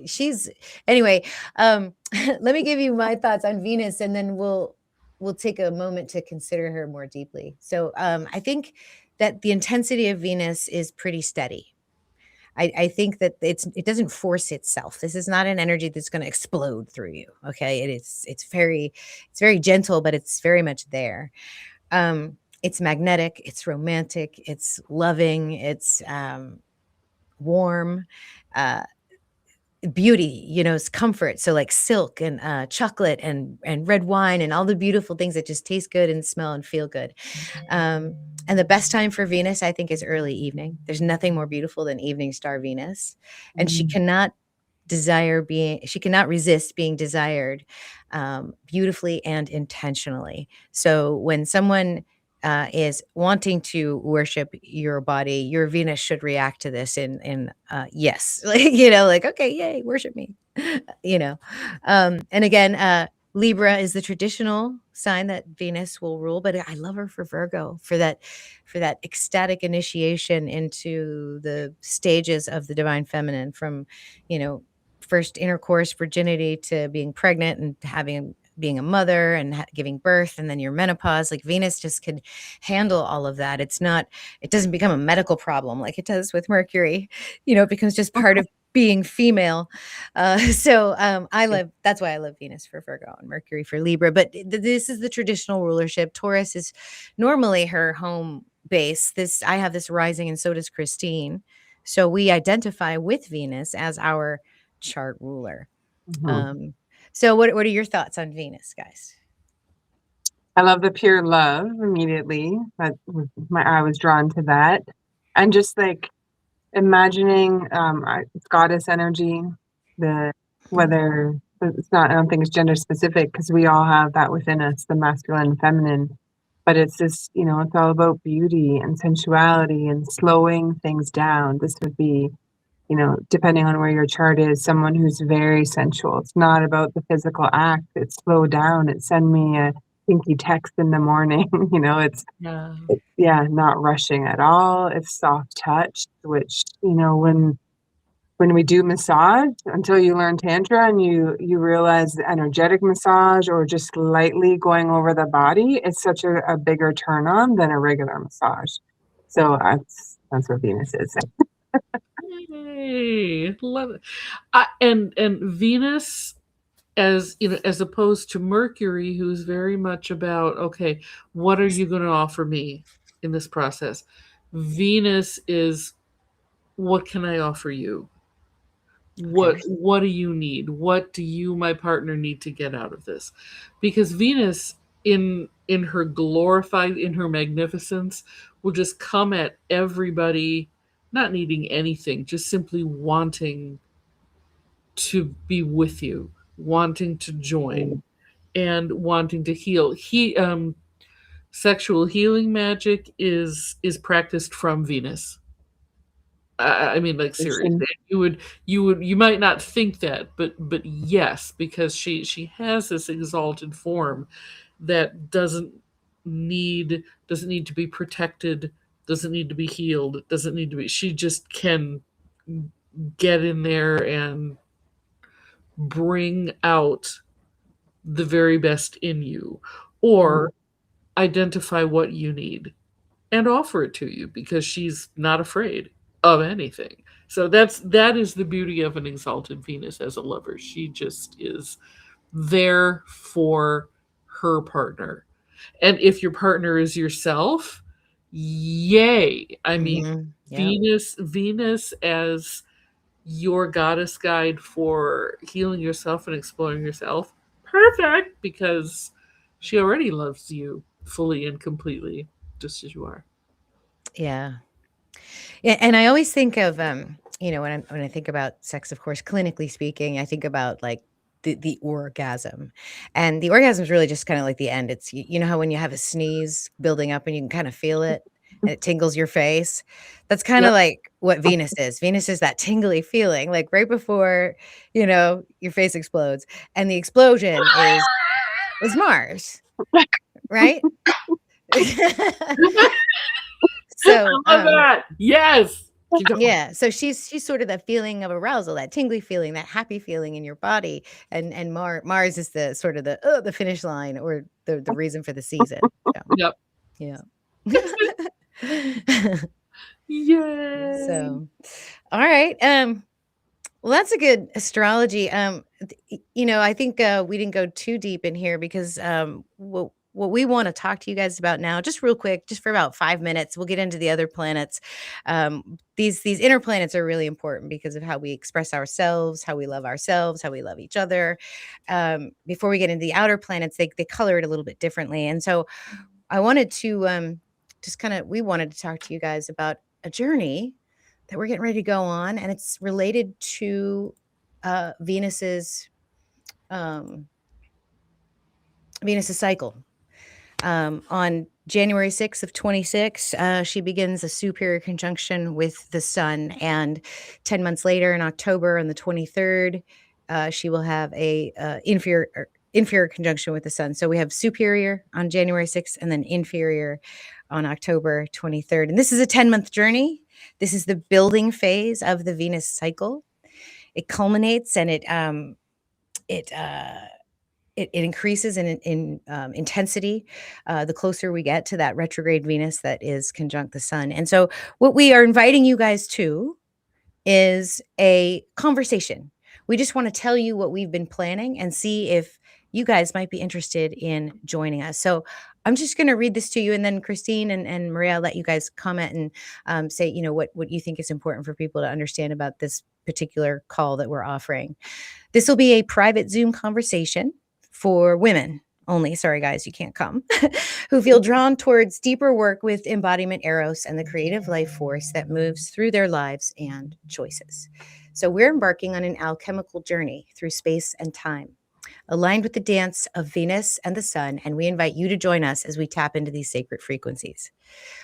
she's anyway, let me give you my thoughts on Venus, and then we'll take a moment to consider her more deeply. So I think that the intensity of Venus is pretty steady. I think that it doesn't force itself. This is not an energy that's going to explode through you. Okay. It's very gentle, but it's very much there. It's magnetic, it's romantic, it's loving, it's warm. Beauty, it's comfort. So like silk and chocolate and red wine and all the beautiful things that just taste good and smell and feel good. And the best time for Venus, I think, is early evening. There's nothing more beautiful than evening star Venus, and she cannot resist being desired beautifully and intentionally. So when someone is wanting to worship your body, your Venus should react to this in yes, like okay, yay, worship me, you know. And again, Libra is the traditional sign that Venus will rule, but I love her for Virgo for that ecstatic initiation into the stages of the divine feminine, from you know first intercourse, virginity, to being pregnant and being a mother and giving birth, and then your menopause. Like Venus just could handle all of that. It doesn't become a medical problem like it does with Mercury. It becomes just part of being female. That's why I love Venus for Virgo and Mercury for Libra. But this is the traditional rulership. Taurus is normally her home base. I have this rising, and so does Christine. So we identify with Venus as our chart ruler. So what are your thoughts on Venus, guys? I love the pure love immediately. My eye was drawn to that. And just like imagining goddess energy, whether it's not, I don't think it's gender specific, because we all have that within us, the masculine and feminine. But it's this, it's all about beauty and sensuality and slowing things down. This would be, depending on where your chart is, someone who's very sensual. It's not about the physical act. It's slow down. It's send me a pinky text in the morning. yeah. Yeah, not rushing at all. It's soft touch, which, when we do massage, until you learn tantra and you realize the energetic massage or just lightly going over the body, it's such a bigger turn on than a regular massage. So that's what Venus is. Yay, love it. And Venus, as opposed to Mercury, who's very much about, okay, what are you going to offer me in this process? Venus is, what can I offer you? What do you need? What do you, my partner, need to get out of this? Because Venus, in her magnificence, will just come at everybody, not needing anything, just simply wanting to be with you, wanting to join, and wanting to heal. Sexual healing magic is practiced from Venus. I mean, like, seriously, you might not think that, but yes, because she has this exalted form that doesn't need to be protected, doesn't need to be healed, doesn't need to be. She just can get in there and bring out the very best in you, or identify what you need and offer it to you, because she's not afraid of anything. So that is the beauty of an exalted Venus as a lover. She just is there for her partner. And if your partner is yourself, yay. I mean, Yep. Venus as your goddess guide for healing yourself and exploring yourself. Perfect, because she already loves you fully and completely, just as you are. Yeah. Yeah, and I always think of when I think about sex, of course, clinically speaking, I think about like the orgasm. And the orgasm is really just kind of like the end. It's you know how when you have a sneeze building up and you can kind of feel it and it tingles your face. That's kind of Yep. like what Venus is. Venus is that tingly feeling, like right before, your face explodes. And the explosion is Mars, right? So, I love that. Yes. Keep going. yeah, so she's sort of that feeling of arousal, that tingly feeling, that happy feeling in your body, and Mars is the sort of the finish line or the reason for the season. So, Yep. yeah. Yay. So, all right. Well, that's a good astrology. I think we didn't go too deep in here because what we want to talk to you guys about now, just real quick, just for about 5 minutes, we'll get into the other planets. These inner planets are really important because of how we express ourselves, how we love ourselves, how we love each other. Before we get into the outer planets, they color it a little bit differently, and so I wanted to we wanted to talk to you guys about a journey that we're getting ready to go on, and it's related to Venus's cycle. On January 6th of 26, she begins a superior conjunction with the sun, and 10 months later in October on the 23rd, she will have a inferior conjunction with the sun. So we have superior on January 6th and then inferior on October 23rd. And this is a 10-month journey. This is the building phase of the Venus cycle. It culminates and it increases in intensity the closer we get to that retrograde Venus that is conjunct the sun. And so what we are inviting you guys to is a conversation. We just want to tell you what we've been planning and see if you guys might be interested in joining us. So I'm just going to read this to you, and then Christine and Maria, I'll let you guys comment and say, what you think is important for people to understand about this particular call that we're offering. This will be a private Zoom conversation for women only. Sorry, guys, you can't come. Who feel drawn towards deeper work with embodiment, Eros, and the creative life force that moves through their lives and choices. So we're embarking on an alchemical journey through space and time, aligned with the dance of Venus and the sun, and we invite you to join us as we tap into these sacred frequencies.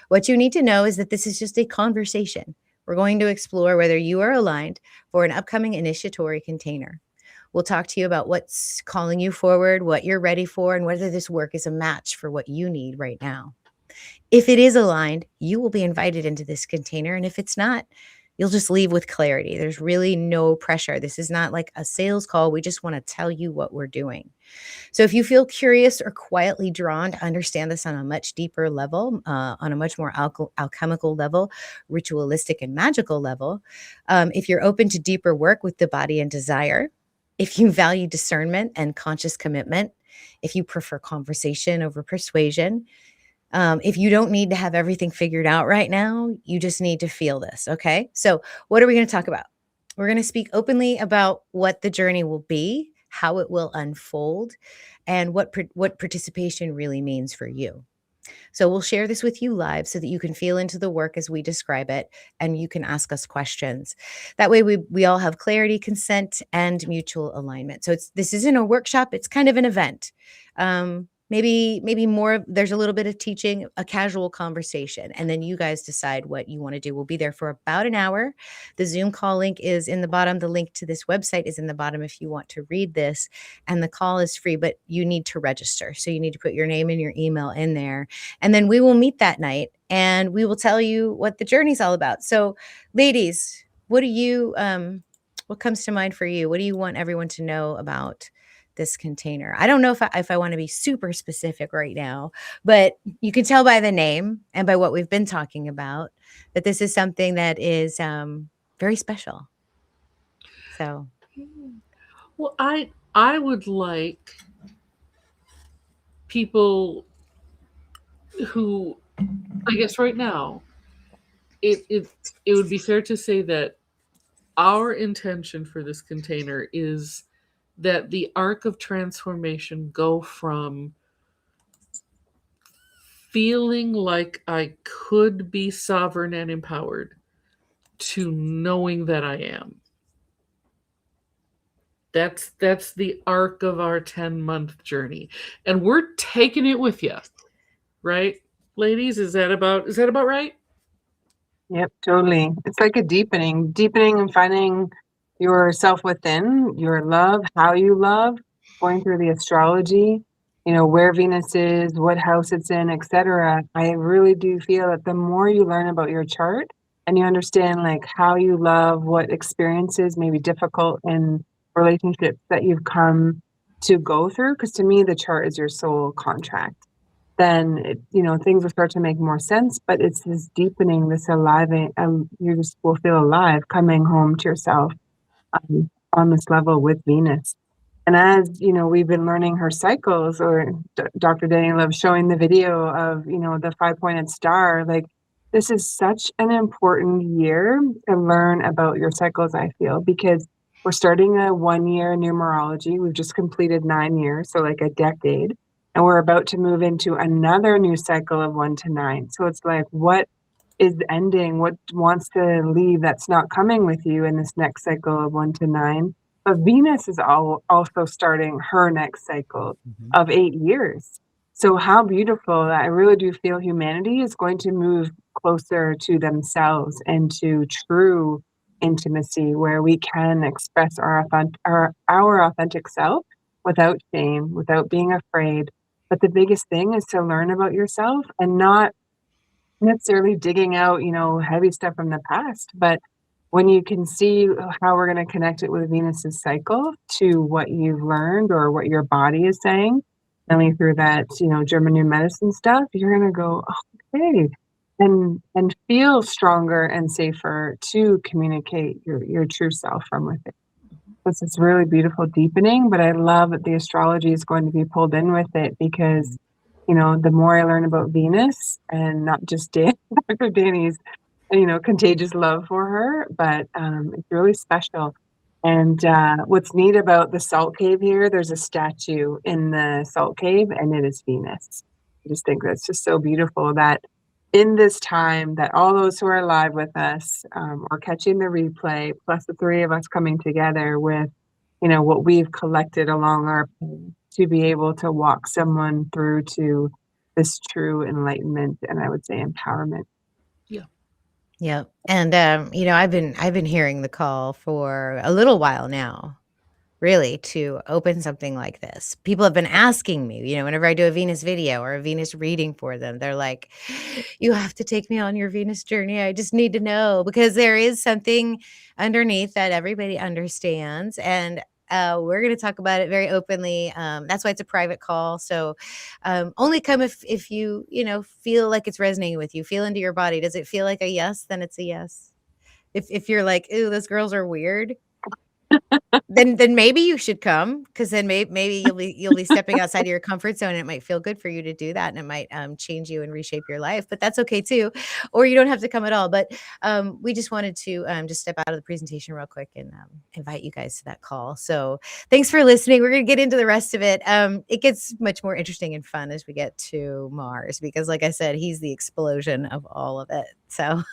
What you need to know is that this is just a conversation. We're going to explore whether you are aligned for an upcoming initiatory container. We'll talk to you about what's calling you forward, what you're ready for, and whether this work is a match for what you need right now. If it is aligned, you will be invited into this container. And if it's not, you'll just leave with clarity. There's really no pressure. This is not like a sales call. We just want to tell you what we're doing. So if you feel curious or quietly drawn to understand this on a much deeper level, on a much more alchemical level, ritualistic and magical level, if you're open to deeper work with the body and desire, if you value discernment and conscious commitment, if you prefer conversation over persuasion, if you don't need to have everything figured out right now, you just need to feel this, okay? So what are we going to talk about? We're going to speak openly about what the journey will be, how it will unfold, and what participation really means for you. So we'll share this with you live so that you can feel into the work as we describe it, and you can ask us questions. That way we all have clarity, consent, and mutual alignment. So this isn't a workshop, it's kind of an event. Maybe more, there's a little bit of teaching, a casual conversation, and then you guys decide what you want to do. We'll be there for about an hour. The Zoom call link is in the bottom. The link to this website is in the bottom if you want to read this, and the call is free, but you need to register. So you need to put your name and your email in there, and then we will meet that night, and we will tell you what the journey's all about. So ladies, what do you What comes to mind for you? What do you want everyone to know about this container? I don't know if I want to be super specific right now, but you can tell by the name and by what we've been talking about that this is something that is very special. So, Well, I would like people who, I guess right now, it would be fair to say that our intention for this container is that the arc of transformation go from feeling like I could be sovereign and empowered to knowing that I am. That's the arc of our 10-month journey. And we're taking it with you. Right? Ladies, is that about right? Yep, totally. It's like a deepening and finding yourself within, your love, how you love, going through the astrology, where Venus is, what house it's in, etc. I really do feel that the more you learn about your chart and you understand like how you love, what experiences may be difficult in relationships that you've come to go through, because to me the chart is your soul contract, then things will start to make more sense. But it's this deepening, this alive, you just will feel alive coming home to yourself on this level with Venus. And as we've been learning her cycles, or Dr. Danny loves showing the video of the 5-pointed star. Like, this is such an important year to learn about your cycles, I feel, because we're starting a 1-year numerology. We've just completed 9 years, so like a decade. And we're about to move into another new cycle of 1 to 9. So it's like, what is ending? What wants to leave that's not coming with you in this next cycle of 1 to 9? But Venus is also starting her next cycle of 8 years. So how beautiful that I really do feel humanity is going to move closer to themselves and to true intimacy, where we can express our authentic self without shame, without being afraid. But the biggest thing is to learn about yourself and not necessarily digging out, heavy stuff from the past. But when you can see how we're going to connect it with Venus's cycle to what you've learned or what your body is saying, mainly through that, German new medicine stuff, you're going to go, okay, and feel stronger and safer to communicate your true self from within. It's this really beautiful deepening, but I love that the astrology is going to be pulled in with it, because the more I learn about Venus, and not just Dr. Danny's, contagious love for her, but it's really special. And what's neat about the salt cave here, there's a statue in the salt cave, and it is Venus. I just think that's just so beautiful that in this time that all those who are alive with us are catching the replay, plus the 3 of us coming together with, what we've collected along our path, to be able to walk someone through to this true enlightenment, and I would say empowerment. yeah. And I've been hearing the call for a little while now, really, to open something like this. People have been asking me, whenever I do a Venus video or a Venus reading for them, they're like, you have to take me on your Venus journey. I just need to know, because there is something underneath that everybody understands. And we're going to talk about it very openly. That's why it's a private call. So only come if you, feel like it's resonating with you, feel into your body. Does it feel like a yes? Then it's a yes. If you're like, ooh, those girls are weird, then maybe you should come, because then maybe you'll be stepping outside of your comfort zone, and it might feel good for you to do that, and it might change you and reshape your life. But that's okay too, or you don't have to come at all. But we just wanted to just step out of the presentation real quick and invite you guys to that call. So thanks for listening. We're gonna get into the rest of it. It gets much more interesting and fun as we get to Mars, because like I said, he's the explosion of all of it. So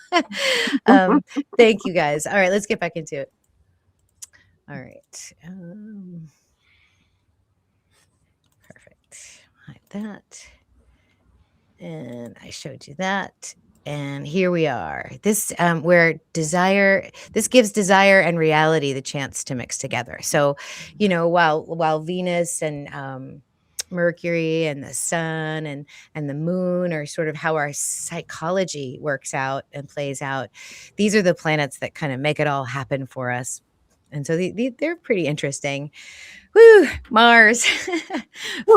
thank you guys. All right, let's get back into it. All right. Perfect. Like that. And I showed you that. And here we are. This this gives desire and reality the chance to mix together. So, while Venus and Mercury and the sun and the moon are sort of how our psychology works out and plays out, these are the planets that kind of make it all happen for us And so they're pretty interesting. Woo, Mars,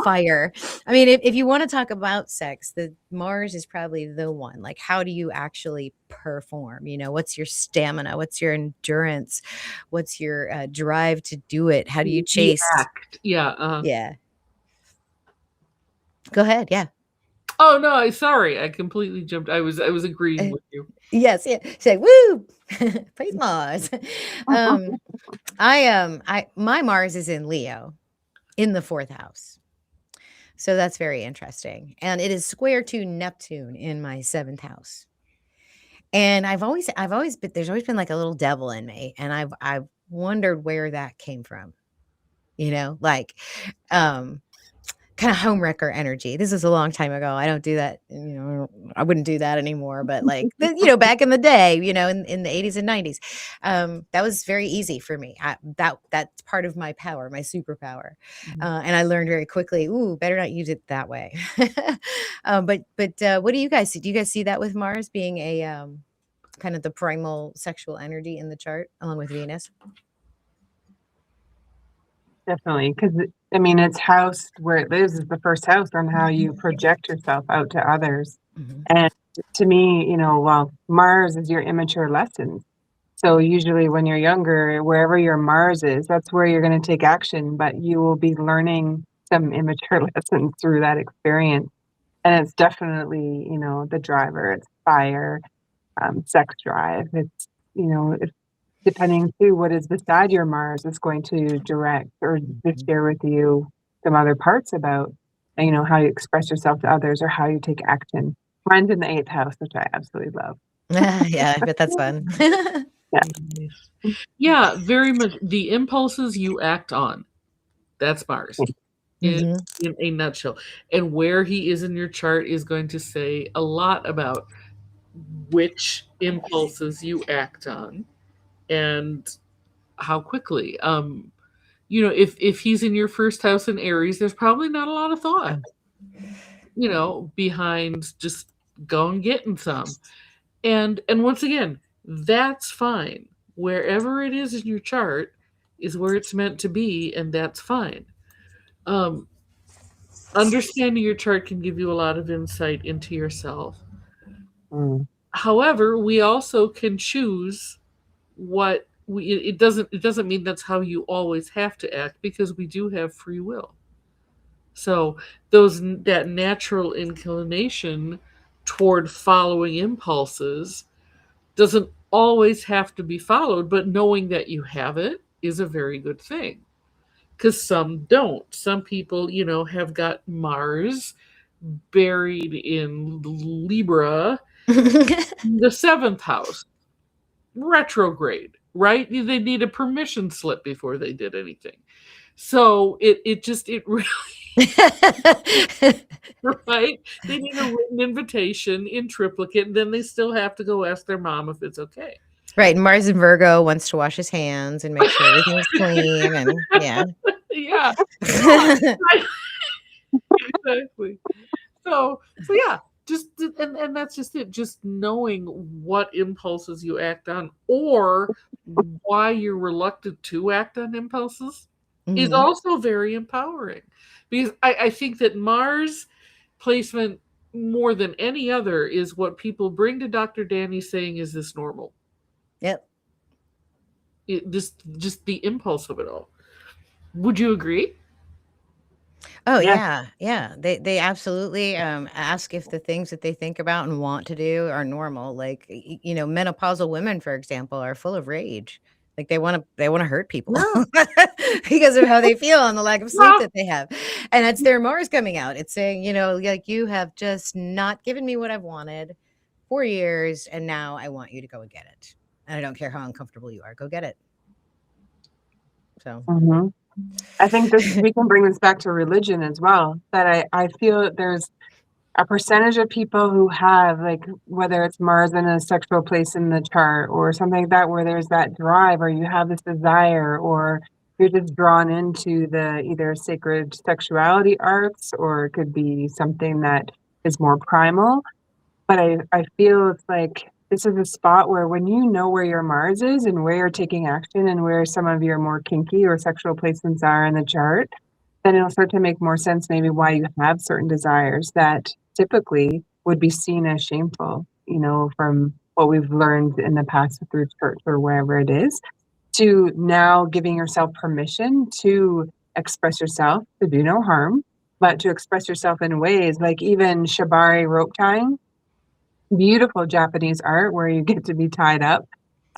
fire. I mean, if you want to talk about sex, the Mars is probably the one. Like, how do you actually perform? You know, what's your stamina? What's your endurance? What's your drive to do it? How do you chase? Act. Yeah. Yeah. Go ahead. Yeah. Oh no, sorry. I completely jumped. I was agreeing with you. Yes. Yeah. Say, woo, praise Mars. My Mars is in Leo in the 4th house. So that's very interesting. And it is square to Neptune in my 7th house. And I've always been, there's always been like a little devil in me. And I've wondered where that came from, you know, like, kind of homewrecker energy. This is a long time ago. I don't do that. You know, I wouldn't do that anymore. But like, you know, back in the day, you know, in the 80s and 90s, that was very easy for me. That's part of my power, my superpower. And I learned very quickly, ooh, better not use it that way. But what do you guys see? Do you guys see that with Mars being a kind of the primal sexual energy in the chart along with Venus? Definitely, because I mean, it's house where it lives is the first house on how you project yourself out to others. Mhm. And to me, you know, well, Mars is your immature lessons. So usually when you're younger, wherever your Mars is, that's where you're going to take action, but you will be learning some immature lessons through that experience. And it's definitely, you know, the driver, it's fire, sex drive. It's, you know, it's depending too what is beside your Mars is going to direct or just share with you some other parts about, you know, how you express yourself to others or how you take action. Mine's in the 8th house, which I absolutely love. Yeah, I bet that's fun. Yeah, very much. The impulses you act on, that's Mars in, Mhm. in a nutshell. And where he is in your chart is going to say a lot about which impulses you act on and how quickly. You know, if he's in your first house in Aries, there's probably not a lot of thought, you know, behind just going getting some. And once again, that's fine. Wherever it is in your chart is where it's meant to be, and that's fine. Um, Understanding your chart can give you a lot of insight into yourself. Mm. However, we also can choose what we it doesn't mean that's how you always have to act because we do have free will. So that natural inclination toward following impulses doesn't always have to be followed, but knowing that you have it is a very good thing. Because some don't. Some people, you know, have got Mars buried in Libra, the 7th house, retrograde, right? They need a permission slip before they did anything. So it really right. They need a written invitation in triplicate, and then they still have to go ask their mom if it's okay. Right, and Mars in Virgo wants to wash his hands and make sure everything's clean and yeah. Yeah. Right. Exactly. So yeah, just and that's just it. Just knowing what impulses you act on or why you're reluctant to act on impulses is Mhm. also very empowering. Because I think that Mars placement more than any other is what people bring to Dr. Danny saying, is this normal? Yep. Just the impulse of it all. Would you agree? Oh, Yeah. yeah, yeah. They absolutely, ask if the things that they think about and want to do are normal. Like, you know, menopausal women, for example, are full of rage. Like, they wanna hurt people Yeah. because of how they feel and the lack of sleep Well, that they have. And that's their Mars coming out. It's saying, you know, like, "You have just not given me what I've wanted for years, and now I want you to go and get it. And I don't care how uncomfortable you are. Go get it." So Mhm. I think this we can bring this back to religion as well. That I feel that there's a percentage of people who have, like, whether it's Mars in a sexual place in the chart or something like that, where there's that drive or you have this desire or you're just drawn into the either sacred sexuality arts or it could be something that is more primal. But I feel it's like this is a spot where when you know where your Mars is and where you're taking action and where some of your more kinky or sexual placements are in the chart, then it'll start to make more sense maybe why you have certain desires that typically would be seen as shameful, from what we've learned in the past through church or wherever it is, to now giving yourself permission to express yourself, to do no harm, but to express yourself in ways like even shibari rope tying, beautiful Japanese art where you get to be tied up.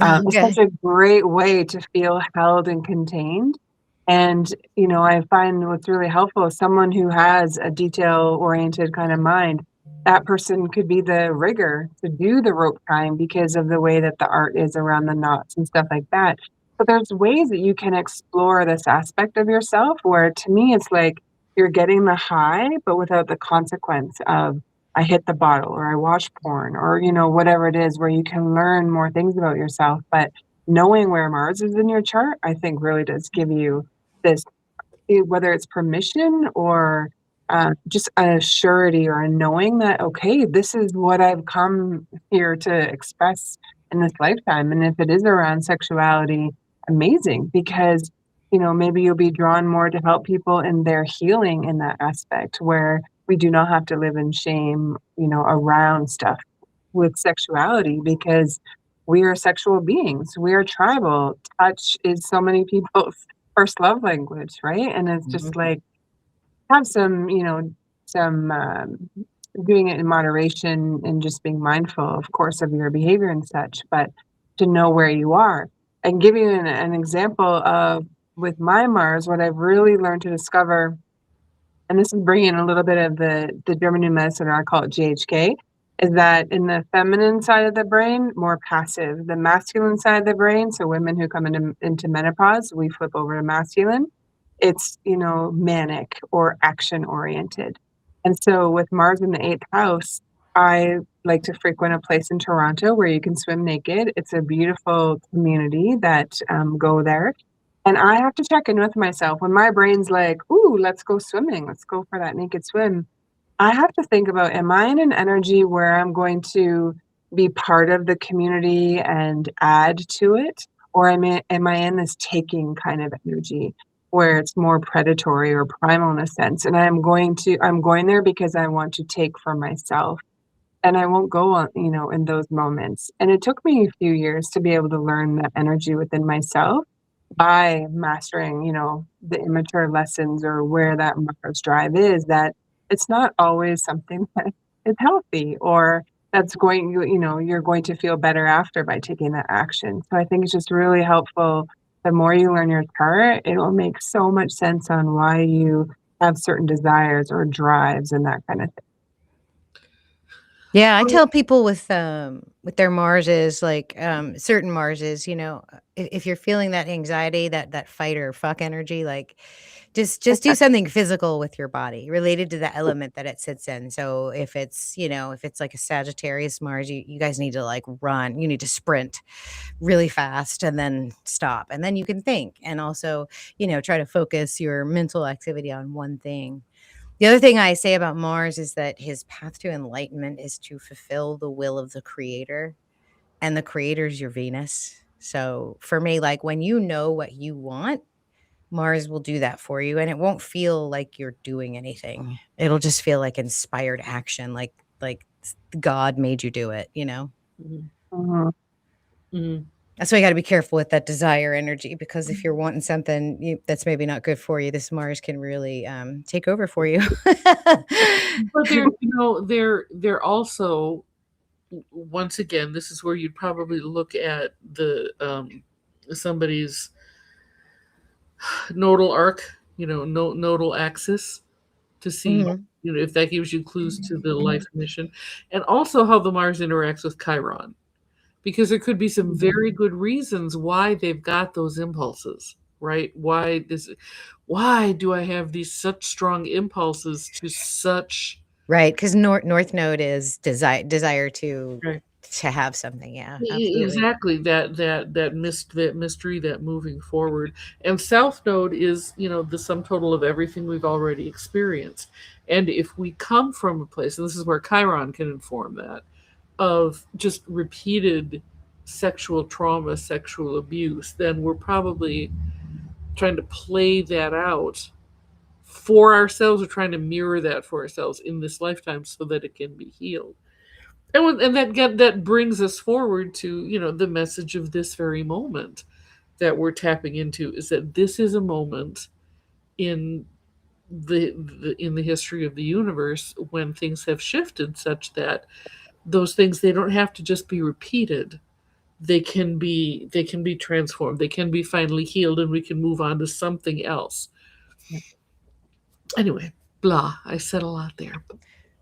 It's Okay. such a great way to feel held and contained. And, I find what's really helpful is someone who has a detail-oriented kind of mind, that person could be the rigger to do the rope tying because of the way that the art is around the knots and stuff like that. But there's ways that you can explore this aspect of yourself where to me it's like you're getting the high, but without the consequence of I hit the bottle or I watch porn or, whatever it is where you can learn more things about yourself. But knowing where Mars is in your chart, I think really does give you this, whether it's permission or just a surety or a knowing that, okay, this is what I've come here to express in this lifetime. And if it is around sexuality, amazing, because, maybe you'll be drawn more to help people in their healing in that aspect where we do not have to live in shame, around stuff with sexuality because we are sexual beings. We are tribal. Touch is so many people's first love language, right? And it's just like have some, doing it in moderation and just being mindful, of course, of your behavior and such, but to know where you are. And give you an example of with my Mars, what I've really learned to discover, and this is bringing a little bit of the German New Medicine, or I call it GHK, is that in the feminine side of the brain, more passive. The masculine side of the brain, so women who come into menopause, we flip over to masculine. It's, manic or action oriented. And so with Mars in the eighth house, I like to frequent a place in Toronto where you can swim naked. It's a beautiful community that go there. And I have to check in with myself when my brain's like, ooh, let's go swimming. Let's go for that naked swim. I have to think about, am I in an energy where I'm going to be part of the community and add to it? Or am I in this taking kind of energy where it's more predatory or primal in a sense? And I'm going there because I want to take for myself. And I won't go on, in those moments. And it took me a few years to be able to learn that energy within myself by mastering, the immature lessons or where that Mars drive is, that it's not always something that is healthy or that's you're going to feel better after by taking that action. So I think it's just really helpful. The more you learn your chart, it will make so much sense on why you have certain desires or drives and that kind of thing. Yeah, I tell people with their Marses, like certain Marses, if you're feeling that anxiety, that fight or fuck energy, like just do something physical with your body related to the element that it sits in. So if it's like a Sagittarius Mars, you guys need to like run, you need to sprint really fast and then stop. And then you can think and also, try to focus your mental activity on one thing. The other thing I say about Mars is that his path to enlightenment is to fulfill the will of the creator, and the creator's your Venus. So for me, like when you know what you want, Mars will do that for you, and it won't feel like you're doing anything. It'll just feel like inspired action, like God made you do it, That's why you got to be careful with that desire energy, because if you're wanting something that's maybe not good for you, this Mars can really take over for you. But they're also, once again, this is where you'd probably look at the somebody's nodal arc, nodal axis to see, if that gives you clues to the life mission, and also how the Mars interacts with Chiron, because there could be some very good reasons why they've got those impulses, right? Why do I have these such strong impulses to such Right, because North Node is desire to right. have something. Yeah, absolutely. Exactly, that mystery, that moving forward. And South Node is, the sum total of everything we've already experienced. And if we come from a place, and this is where Chiron can inform that, of just repeated sexual trauma, sexual abuse, then we're probably trying to play that out for ourselves or trying to mirror that for ourselves in this lifetime so that it can be healed. And that brings us forward to, the message of this very moment that we're tapping into, is that this is a moment in in the history of the universe when things have shifted such that those things, they don't have to just be repeated. They can be transformed. They can be finally healed, and we can move on to something else. Anyway, blah. I said a lot there.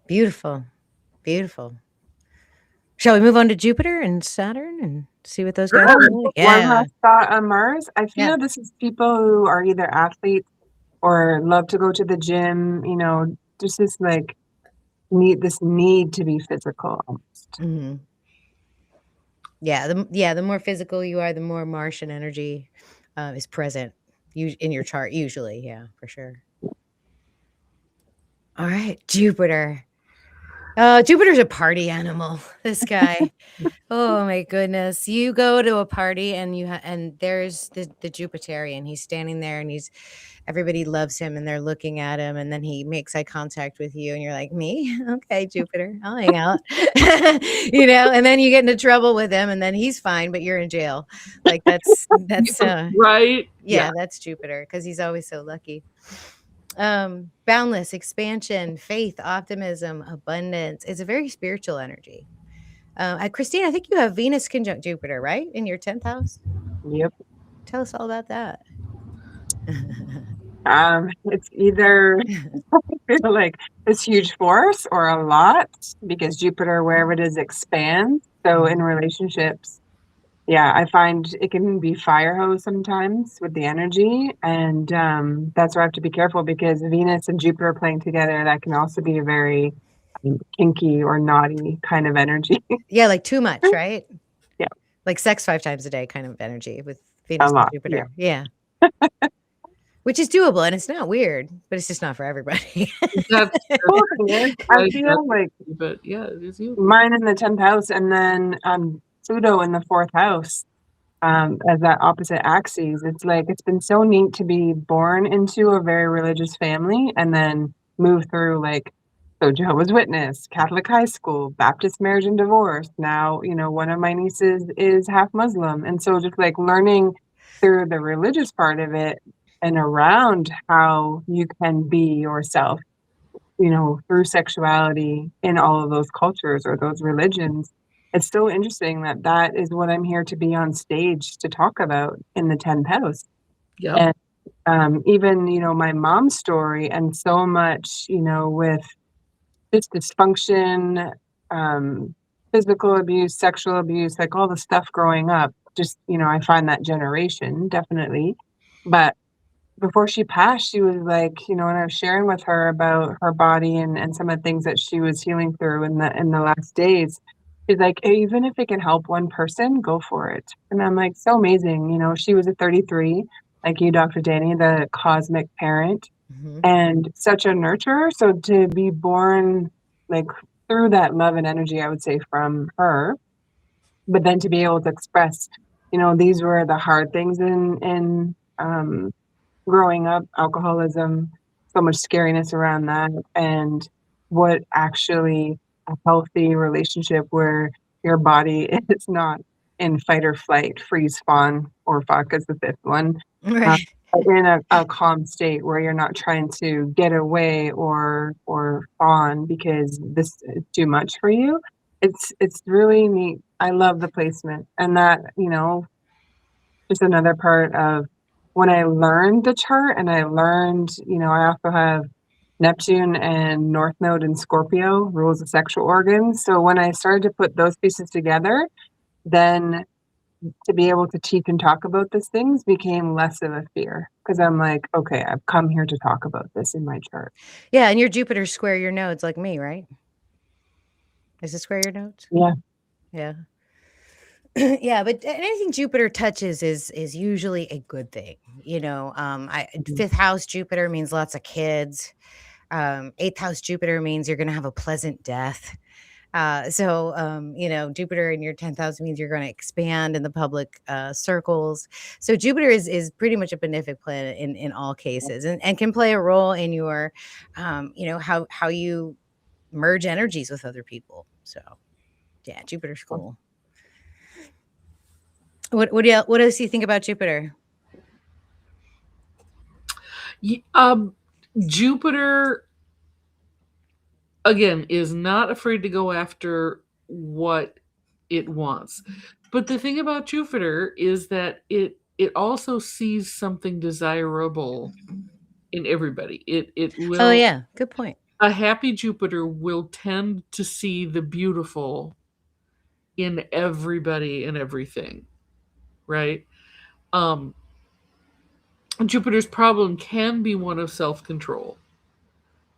Beautiful. Beautiful. Shall we move on to Jupiter and Saturn and see what those guys are like? One Yeah. last thought on Mars. I feel Yeah. this is people who are either athletes or love to go to the gym, just this need to be physical almost. Mm-hmm. The more physical you are, the more Martian energy is present in your chart usually. Yeah, for sure. All right, Jupiter. Jupiter's a party animal. This guy. Oh my goodness! You go to a party and and there's the Jupiterian. He's standing there and everybody loves him and they're looking at him, and then he makes eye contact with you and you're like, me? Okay, Jupiter, I'll hang out. And then you get into trouble with him and then he's fine, but you're in jail. Like that's right. Yeah, that's Jupiter because he's always so lucky. Boundless expansion, faith, optimism, abundance. It's a very spiritual energy. Christine, I think you have Venus conjunct Jupiter, right? In your 10th house? Yep. Tell us all about that. It's either like this huge force or a lot, because Jupiter, wherever it is, expands. So in relationships, yeah, I find it can be fire hose sometimes with the energy. And that's where I have to be careful, because Venus and Jupiter playing together, that can also be a very kinky or naughty kind of energy. Yeah, like too much, right? Yeah. Like sex 5 times a day kind of energy with Venus A lot, and Jupiter. Yeah. Which is doable and it's not weird, but it's just not for everybody. I feel like, but yeah, it is you. Mine in the 10th house, and then Pluto in the 4th house, as that opposite axis. It's like, it's been so neat to be born into a very religious family and then move through so Jehovah's Witness, Catholic high school, Baptist marriage and divorce. Now, one of my nieces is half Muslim. And so just learning through the religious part of it and around how you can be yourself, through sexuality in all of those cultures or those religions. It's so interesting that is what I'm here to be on stage to talk about in the 10th house. Yeah. And even, my mom's story, and so much, with just dysfunction, physical abuse, sexual abuse, all the stuff growing up, just, I find that generation definitely. But before she passed, she was like, when I was sharing with her about her body and some of the things that she was healing through in the last days, she's like, hey, even if it can help one person, go for it. And I'm like, so amazing. She was a 33, like you, Dr. Danny, the cosmic parent, and such a nurturer. So to be born through that love and energy, I would say, from her, but then to be able to express, these were the hard things in growing up, alcoholism, so much scariness around that, and what actually a healthy relationship where your body is not in fight or flight, freeze, fawn, or fuck is the 5th one. Right. In a calm state where you're not trying to get away or fawn because this is too much for you. It's really neat. I love the placement, and that, just another part of when I learned the chart, and I learned, I also have Neptune and North Node in Scorpio, rules the sexual organs. So when I started to put those pieces together, then to be able to teach and talk about these things became less of a fear, because I'm like, okay, I've come here to talk about this in my chart. Yeah, and your Jupiter square your nodes like me, right? Is it square your nodes? Yeah. Yeah. Yeah, but anything Jupiter touches is usually a good thing. 5th house Jupiter means lots of kids. 8th house Jupiter means you're going to have a pleasant death. Jupiter in your 10th house means you're going to expand in the public circles. So Jupiter is pretty much a benefic planet in all cases, and can play a role in your, how you merge energies with other people. So yeah, Jupiter's cool. What else do you think about Jupiter? Jupiter, again, is not afraid to go after what it wants. But the thing about Jupiter is that it also sees something desirable in everybody. It will. Oh yeah, good point. A happy Jupiter will tend to see the beautiful in everybody and everything, right? Jupiter's problem can be one of self-control,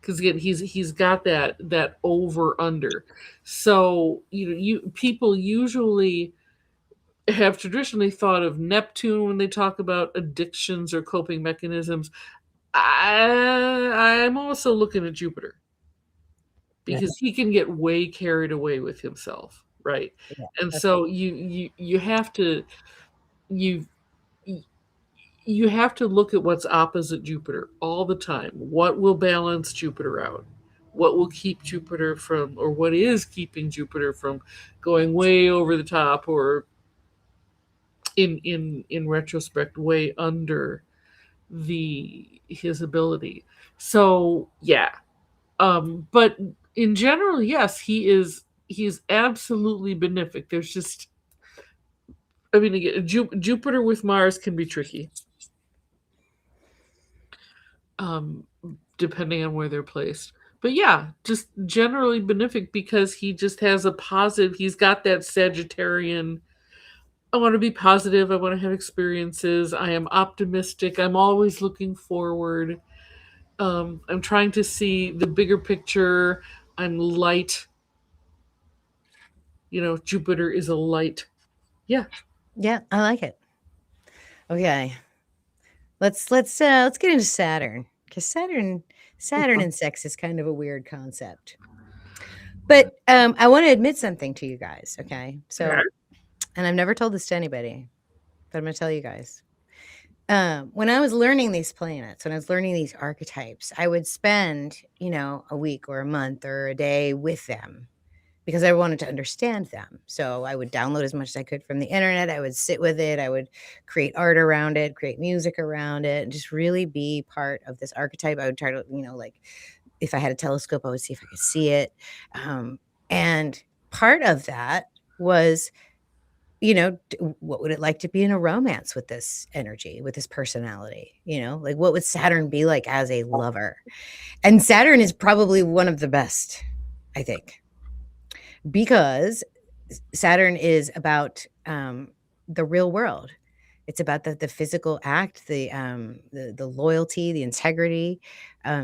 because again he's got that over under. So people usually have traditionally thought of Neptune when they talk about addictions or coping mechanisms. I'm also looking at Jupiter, because he can get way carried away with himself, right? Yeah, And so you have to you you have to look at what's opposite Jupiter all the time. What will balance Jupiter out? What will keep Jupiter from, or what is keeping Jupiter from going way over the top, or in retrospect way under his ability. So yeah. But in general, yes, he's absolutely benefic. There's just, I mean, again, Jupiter with Mars can be tricky, depending on where they're placed. But yeah, just generally benefic, because he just has a positive. He's got that Sagittarian. I want to be positive. I want to have experiences. I am optimistic. I'm always looking forward. I'm trying to see the bigger picture. I'm light. Jupiter is a light. Yeah. Yeah, I like it. Okay. Let's get into Saturn, because Saturn and sex is kind of a weird concept. But I want to admit something to you guys, okay? So, and I've never told this to anybody, but I'm going to tell you guys. When I was learning these planets, when I was learning these archetypes, I would spend, a week or a month or a day with them, because I wanted to understand them. So I would download as much as I could from the internet. I would sit with it. I would create art around it, create music around it, and just really be part of this archetype. I would try to, like, if I had a telescope, I would see if I could see it. And part of that was, what would it like to be in a romance with this energy, with this personality? Like, what would Saturn be like as a lover? And Saturn is probably one of the best, I think, because Saturn is about the real world. It's about the physical act, the loyalty, the integrity.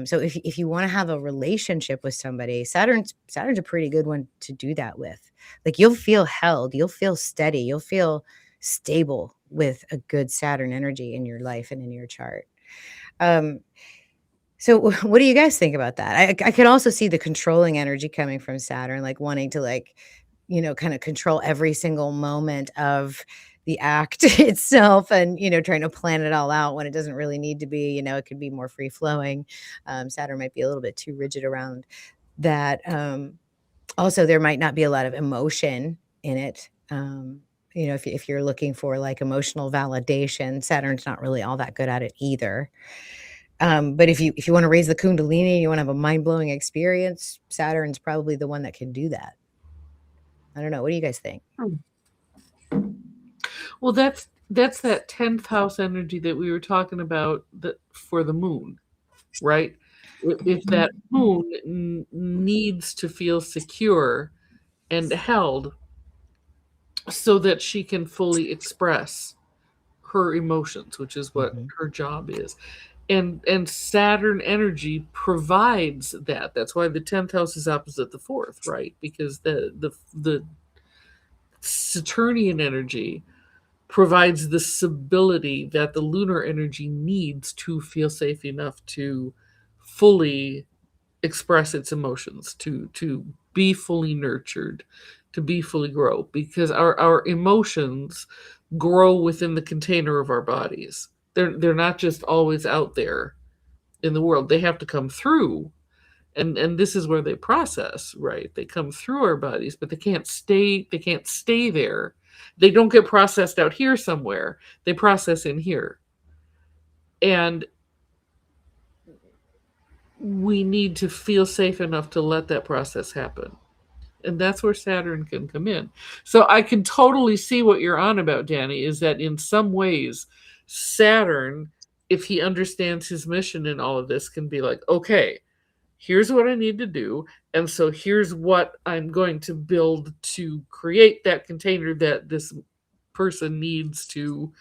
So if you want to have a relationship with somebody, Saturn's a pretty good one to do that with. Like, you'll feel held, you'll feel steady, you'll feel stable with a good Saturn energy in your life and in your chart. So what do you guys think about that? I can also see the controlling energy coming from Saturn, like wanting to, like, kind of control every single moment of the act itself, and, trying to plan it all out when it doesn't really need to be. It could be more free flowing. Saturn might be a little bit too rigid around that. Also, there might not be a lot of emotion in it. If you're looking for, like, emotional validation, Saturn's not really all that good at it either. But if you want to raise the Kundalini, you want to have a mind-blowing experience, Saturn's probably the one that can do that. I don't know. What do you guys think? Well, that's that 10th house energy that we were talking about for the moon, right? If that moon needs to feel secure and held, so that she can fully express her emotions, which is what her job is. And Saturn energy provides that. That's why the 10th house is opposite the 4th, right? Because the Saturnian energy provides the stability that the lunar energy needs to feel safe enough to fully express its emotions, to be fully nurtured, to be fully grow, because our emotions grow within the container of our bodies. They're not just always out there in the world. They have to come through, and this is where they process, right? They come through our bodies, but they can't stay there. They don't get processed out here somewhere. They process in here. And we need to feel safe enough to let that process happen. And that's where Saturn can come in. So I can totally see what you're on about, Danny, is that in some ways, Saturn, if he understands his mission in all of this, can be like, okay, here's what I need to do. And so here's what I'm going to build to create that container that this person needs to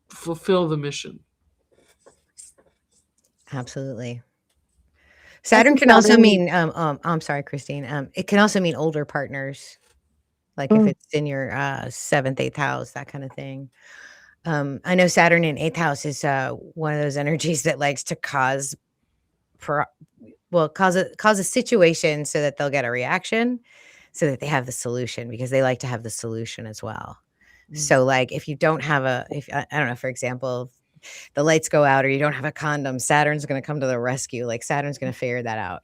fulfill the mission. Absolutely. I Saturn think can also Saturn, mean, I'm sorry, Christine. It can also mean older partners, like if it's in your 7th, 8th house, that kind of thing. I know Saturn in 8th house is one of those energies that likes to cause a situation so that they'll get a reaction, so that they have the solution, because they like to have the solution as well. So like if you don't have I don't know, for example, the lights go out or you don't have a condom, Saturn's going to come to the rescue. Like Saturn's going to figure that out,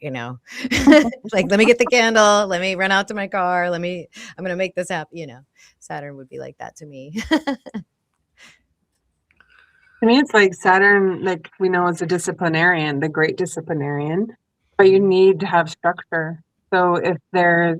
like, let me get the candle. Let me run out to my car. I'm going to make this happen. Saturn would be like that to me. to me, it's like Saturn, like we know, is a disciplinarian, the great disciplinarian, but you need to have structure. So if there's,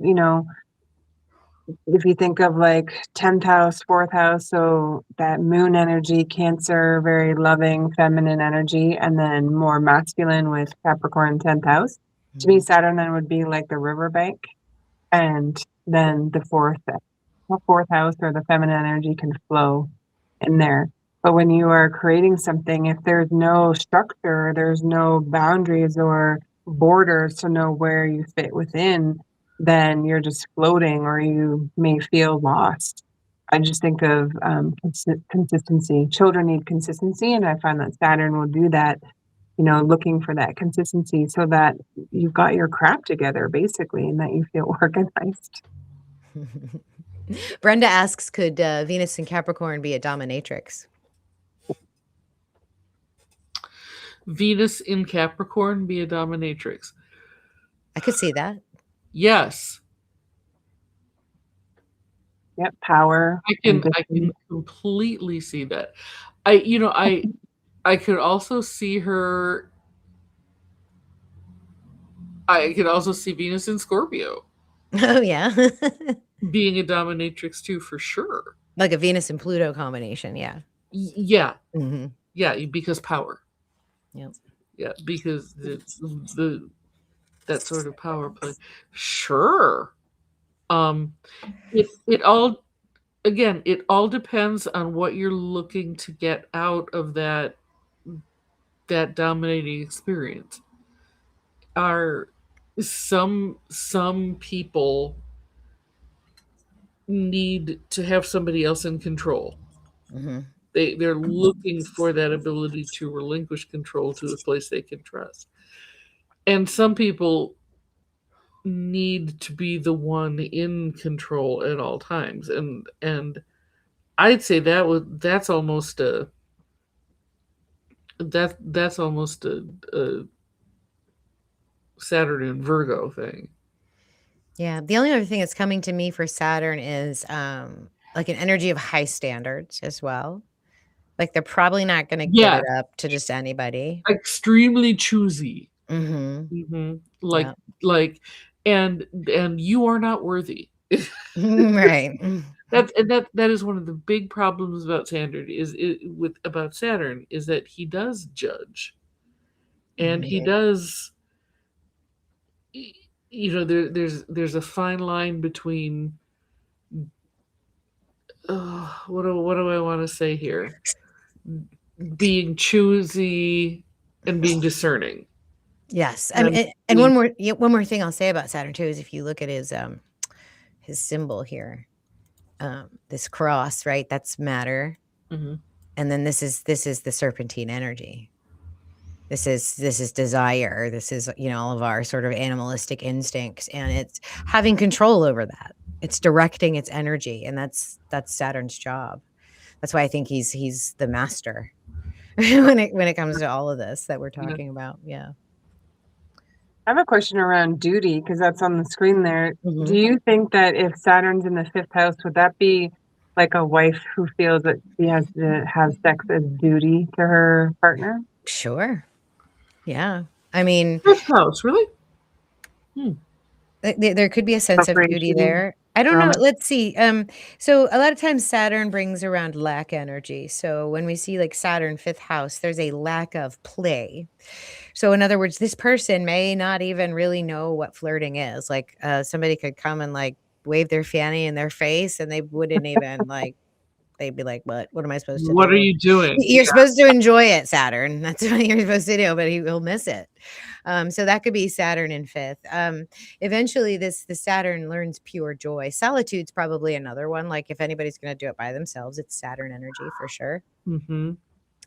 if you think of like 10th house, 4th house, so that moon energy, Cancer, very loving, feminine energy, and then more masculine with Capricorn 10th house. To me, Saturn then would be like the riverbank, and then the fourth house or the feminine energy can flow in there. But when you are creating something, if there's no structure, there's no boundaries or borders to know where you fit within, then you're just floating or you may feel lost. I just think of consistency. Children need consistency, and I find that Saturn will do that, looking for that consistency so that you've got your crap together, basically, and that you feel organized. Brenda asks, could Venus in Capricorn be a dominatrix? Venus in Capricorn be a dominatrix? I could see that. Yes. Yep, power. I can completely see that. I could also see her. I could also see Venus in Scorpio Oh, yeah. being a dominatrix too, for sure. Like a Venus and Pluto combination. Yeah. Yeah. Mm-hmm. Yeah, because power. Yep. Yeah, because that sort of power play. Sure. It all, again, it all depends on what you're looking to get out of that dominating experience. Are some people need to have somebody else in control. Mm-hmm. They're looking for that ability to relinquish control to a place they can trust. And some people need to be the one in control at all times. And I'd say that's almost a Saturn and Virgo thing. Yeah. The only other thing that's coming to me for Saturn is like an energy of high standards as well. Like they're probably not going to give it up to just anybody. Extremely choosy. Mm-hmm. Mm-hmm. Like, and you are not worthy. Right. That is one of the big problems about Saturn about Saturn is that he does judge, and he does. There's a fine line between. What do I want to say here? Being choosy and being discerning. Yes. And one more thing I'll say about Saturn too is if you look at his symbol here, this cross, right? That's matter. Mm-hmm. And then this is the serpentine energy. This is desire. This is, all of our sort of animalistic instincts, and it's having control over that. It's directing its energy, and that's Saturn's job. That's why I think he's the master when it comes to all of this that we're Yeah. talking about. Yeah. I have a question around duty because that's on the screen there. Mhm. Do you think that if Saturn's in the fifth house, would that be like a wife who feels that she has to have sex as duty to her partner? Sure. Yeah. I mean, Fifth house, really? there could be a sense of duty Preparation, there. I don't know. romance. Let's see. So a lot of times Saturn brings around lack energy. So when we see like Saturn fifth house, there's a lack of play. So in other words, this person may not even really know what flirting is. Like somebody could come and like wave their fanny in their face, and they wouldn't even like. They'd be like, "What am I supposed to What are do?" you doing? You're supposed to enjoy it, Saturn. That's what you're supposed to do, but he'll miss it. So that could be Saturn in fifth. Eventually, the Saturn learns pure joy. Solitude's probably another one. Like if anybody's going to do it by themselves, it's Saturn energy for sure. Mm-hmm.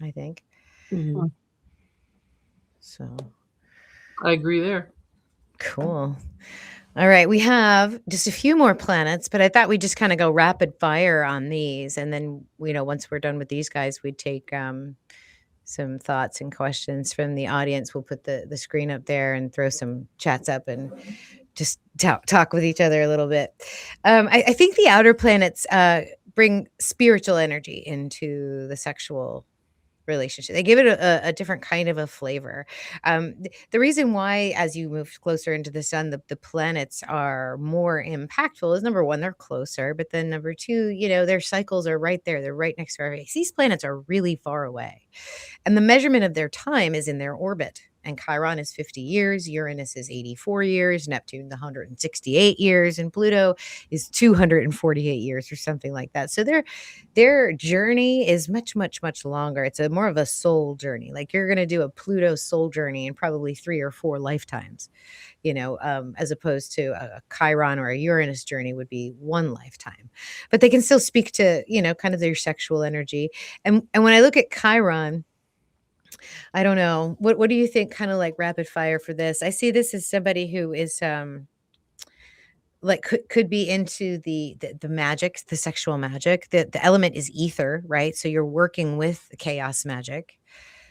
I think Mm-hmm. so. I agree there. Cool. All right, we have just a few more planets, but I thought we'd just kind of go rapid fire on these, and then once we're done with these guys, we'd take some thoughts and questions from the audience. We'll put the screen up there and throw some chats up and just talk with each other a little bit. I think the outer planets bring spiritual energy into the sexual relationship. They give it a different kind of a flavor. The reason why, as you move closer into the sun, the planets are more impactful is number one, they're closer, but then number two, their cycles are right there. They're right next to our face. These planets are really far away. And the measurement of their time is in their orbit. And Chiron is 50 years, Uranus is 84 years, Neptune 168 years, and Pluto is 248 years or something like that. So their journey is much, much, much longer. It's more of a soul journey. Like you're going to do a Pluto soul journey in probably 3 or 4 lifetimes, as opposed to a Chiron or a Uranus journey would be one lifetime. But they can still speak to, kind of their sexual energy. And when I look at Chiron, I don't know. What do you think, kind of like rapid fire for this? I see this as somebody who is like could be into the magic, the sexual magic. The element is ether, right? So you're working with chaos magic.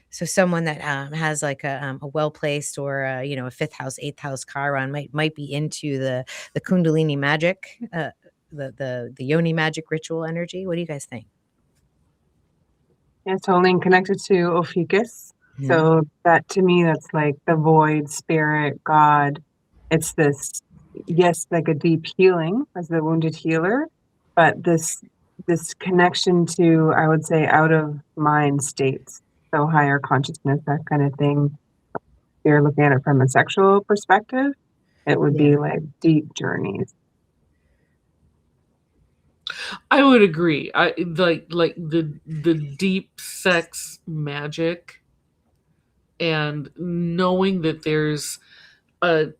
So someone that has like a well-placed or a fifth house, eighth house Chiron might be into the Kundalini magic, the Yoni magic ritual energy. What do you guys think? It's only connected to Ophiuchus. So that to me, that's like the void, spirit, God. It's this, yes, like a deep healing as the wounded healer, but this connection to, I would say, out of mind states. So higher consciousness, that kind of thing. If you're looking at it from a sexual perspective, it would be like deep journeys. I would agree. I like the deep sex magic, and knowing that there's a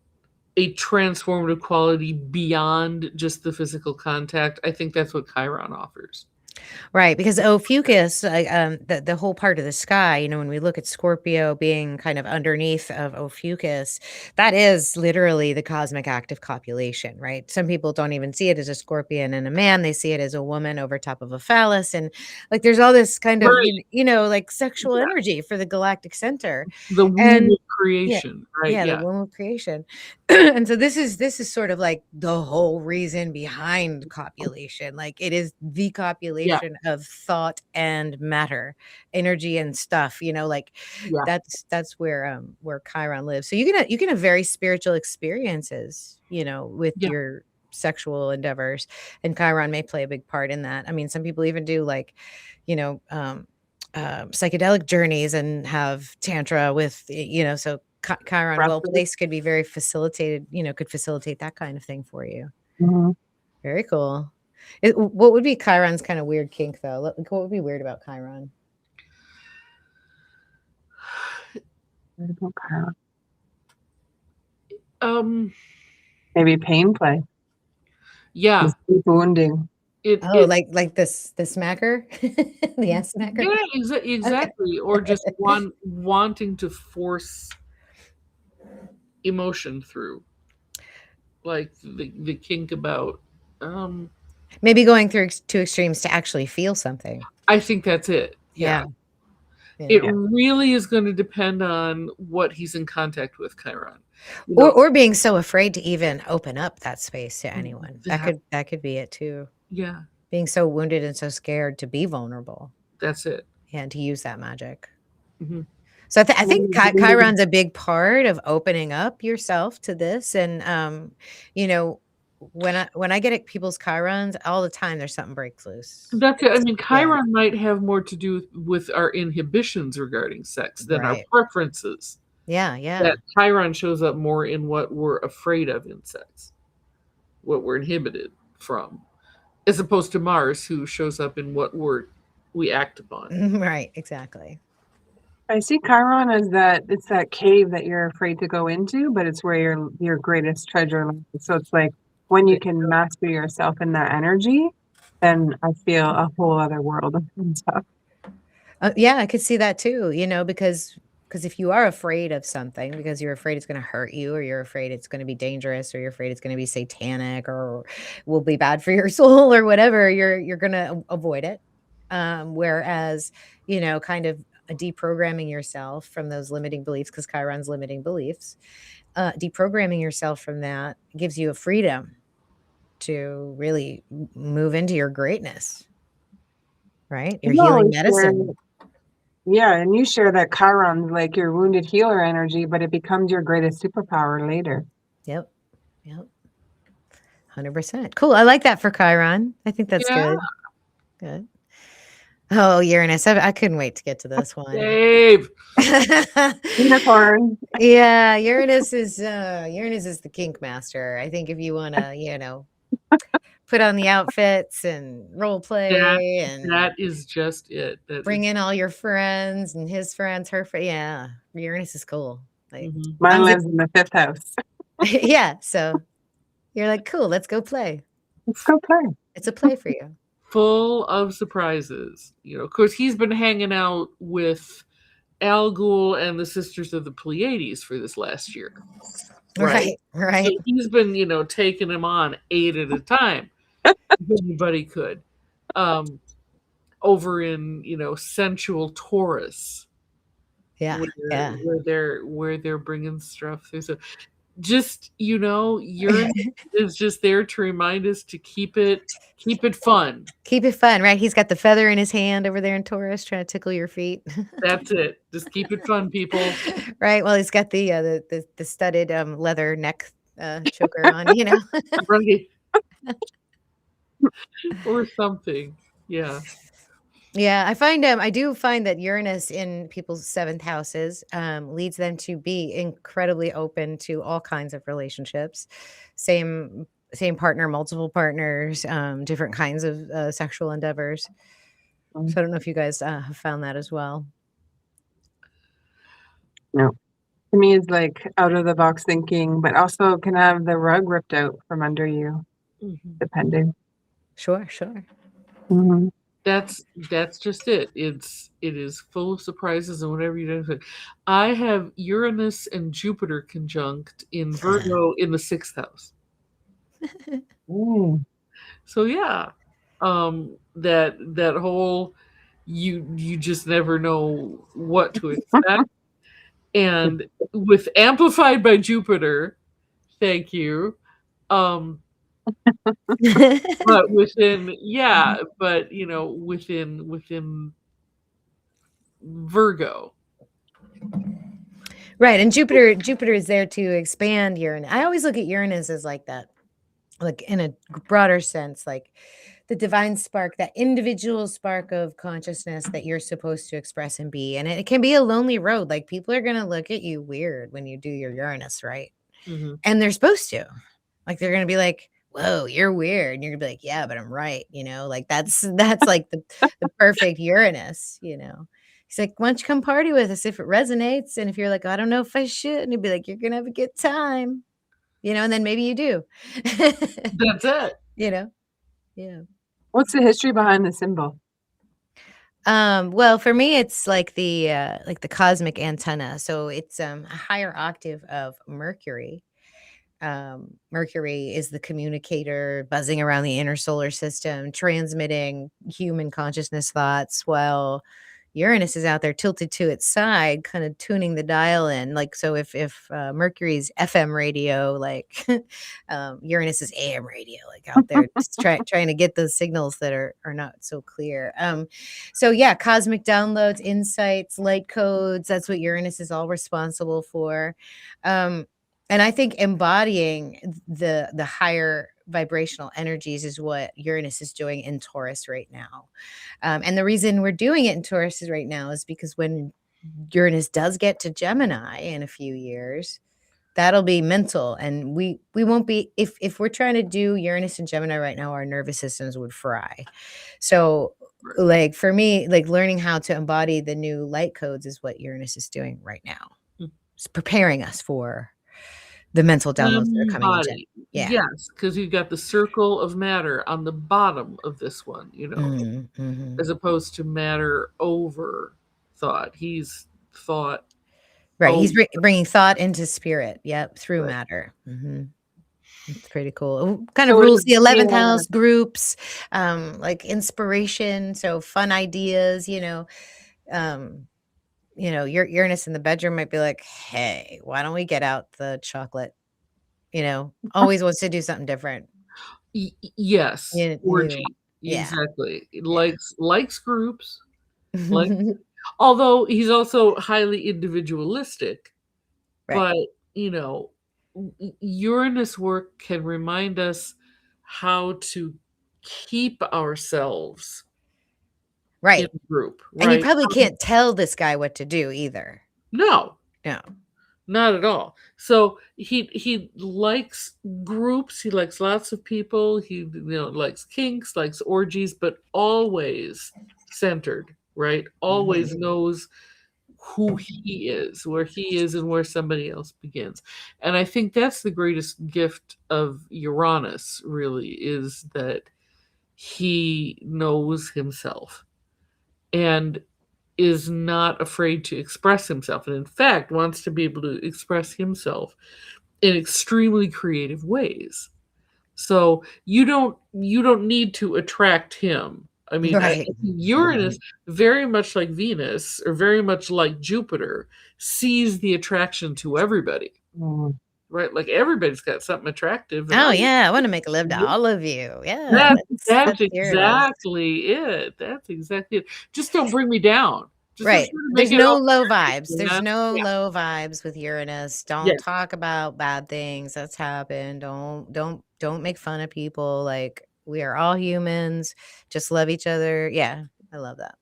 transformative quality beyond just the physical contact. I think that's what Chiron offers. Right, because Ophiuchus, the whole part of the sky, when we look at Scorpio being kind of underneath of Ophiuchus, that is literally the cosmic act of copulation, right? Some people don't even see it as a scorpion and a man; they see it as a woman over top of a phallus, and like there's all this kind of Right. like sexual energy for the galactic center, The womb and of creation, right? the Yeah. womb of creation. And so this is sort of like the whole reason behind copulation. Like it is the copulation of thought and matter, energy and stuff, like Yeah. that's where Chiron lives. So you can have very spiritual experiences, with Yeah. your sexual endeavors, and Chiron may play a big part in that. I mean, some people even do like, psychedelic journeys and have tantra with, so Chiron well placed could be very facilitated, could facilitate that kind of thing for you. Mhm. Very cool. What would be Chiron's kind of weird kink though? What would be weird about Chiron? Um. Maybe pain play. Yeah. Deep wounding. Oh, like this the smacker? The ass smacker? Yeah, Okay. exactly. Or just wanting to force emotion through, like the kink about. Maybe going through to extremes to actually feel something. I think that's it. Yeah. Yeah. It Yeah. Yeah. really is going to depend on what he's in contact with, Chiron. You Or know, or being so afraid to even open up that space to anyone. that, That could be it too. yeah, Being so wounded and so scared to be vulnerable that's it. and to use that magic. Hmm. So I think Chiron's a big part of opening up yourself to this. And you know, when I get at people's Chirons all the time, there's something breaks loose. That's it. I mean, Yeah, Chiron might have more to do with our inhibitions regarding sex than our right. preferences. Yeah, yeah. That Chiron shows up more in what we're afraid of in sex, what we're inhibited from, as opposed to Mars, who shows up in what we act upon. Right, exactly. I see Chiron as that it's that cave that you're afraid to go into, but it's where your greatest treasure lies. So it's like when you can master yourself in that energy, then I feel a whole other world of stuff. Yeah, I could see that too, because if you are afraid of something because you're afraid it's going to hurt you or you're afraid it's going to be dangerous or you're afraid it's going to be satanic or will be bad for your soul or whatever, you're going to avoid it. Whereas, kind of deprogramming yourself from those limiting beliefs because Chiron's limiting beliefs, deprogramming yourself from that gives you a freedom to really move into your greatness, right? Your You healing always share, medicine. yeah, and you share that Chiron's like your wounded healer energy, but it becomes your greatest superpower later. Yep. Yep. 100%. Cool. I like that for Chiron. I think that's Yeah, good. Good. Oh, Uranus. I couldn't wait to get to this one. Dave. Unicorn. Yeah, Uranus is the kink master. I think if you want to, put on the outfits and role play and That is just it. That bring is. in all your friends and his friends, her friends. Yeah, Uranus is cool. Like, Mhm. Mine sounds lives in the 5th house. yeah. So you're like, cool. Let's go play. Let's go play. It's a play for you. Full of surprises. Of course, he's been hanging out with Al Ghul and the Sisters of the Pleiades for this last year. Right? Right. So he's been, taking them on 8 at a time. If anybody could. Over in, sensual Taurus. Yeah. Yeah. Where they're bringing stuff through. So just, Uranus is just there to remind us to keep it fun. Keep it fun, right? He's got the feather in his hand over there in Taurus trying to tickle your feet. That's it. Just keep it fun, people. Right. Well, he's got the studded leather neck choker on, Right. Or something. Yeah. Yeah, I do find that Uranus in people's 7th houses leads them to be incredibly open to all kinds of relationships. Same partner, multiple partners, different kinds of sexual endeavors. So I don't know if you guys have found that as well. No. To me, it's like out of the box thinking, but also can have the rug ripped out from under you, depending. Sure, sure. Mm-hmm. That's just it. It is full of surprises and whatever you do. I have Uranus and Jupiter conjunct in Virgo in the 6th house. Mm. So yeah, that whole you just never know what to expect, and with amplified by Jupiter, thank you. But within within Virgo. Right, and Jupiter is there to expand Uranus. I always look at Uranus as like that, like in a broader sense, like the divine spark, that individual spark of consciousness that you're supposed to express and be. And it can be a lonely road. Like people are gonna look at you weird when you do your Uranus, right? Mm-hmm. And they're supposed to. Like they're gonna be like, whoa, you're weird. And you're gonna be like, yeah, but I'm right, like that's like the perfect Uranus. He's like, why don't you come party with us if it resonates? And if you're like, I don't know if I should, and he'd be like, you're gonna have a good time, and then maybe you do. That's it. Yeah. What's the history behind the symbol? Well, for me, it's like the cosmic antenna. So it's a higher octave of Mercury. Mercury is the communicator buzzing around the inner solar system, transmitting human consciousness thoughts, while Uranus is out there tilted to its side, kind of tuning the dial in. Like, so if Mercury's FM radio, like Uranus is AM radio, like out there just trying to get those signals that are not so clear. So yeah, cosmic downloads, insights, light codes, that's what Uranus is all responsible for. And I think embodying the higher vibrational energies is what Uranus is doing in Taurus right now. And the reason we're doing it in Taurus right now is because when Uranus does get to Gemini in a few years, that'll be mental, and we won't be, if we're trying to do Uranus and Gemini right now, our nervous systems would fry. So like for me, like learning how to embody the new light codes is what Uranus is doing right now. It's preparing us for the mental downloads that are coming in. Embody. Yeah. Yes, because you've got the circle of matter on the bottom of this one, as opposed to matter over thought. He's thought. Right. He's bringing thought into spirit. Yep. Through Right. matter. It's pretty cool. Kind of rules the 11th house, groups, like inspiration. So fun ideas, Uranus in the bedroom might be like, hey, why don't we get out the chocolate? Always wants to do something different. Yes. Orgy. Yeah. Exactly. Likes groups. Although he's also highly individualistic. Right. But, Uranus work can remind us how to keep ourselves in right. a group. Right? And you probably can't tell this guy what to do either. No. No. Not at all. So he likes groups. He likes lots of people. He likes kinks, likes orgies, but always centered, right? Always knows who he is, where he is, and where somebody else begins. And I think that's the greatest gift of Uranus, really, is that he knows himself and is not afraid to express himself, and in fact wants to be able to express himself in extremely creative ways. So you don't need to attract him. I mean, Right. Uranus, very much like Venus or very much like Jupiter, sees the attraction to everybody. Right? Like everybody's got something attractive. Oh yeah, I want to make love to all of you. Yeah, that's exactly it. That's exactly it. Just don't bring me down. Just right. There's no low vibes. There's no low vibes with Uranus. Don't talk about bad things that's happened. Don't make fun of people. Like, we are all humans. Just love each other. Yeah, I love that.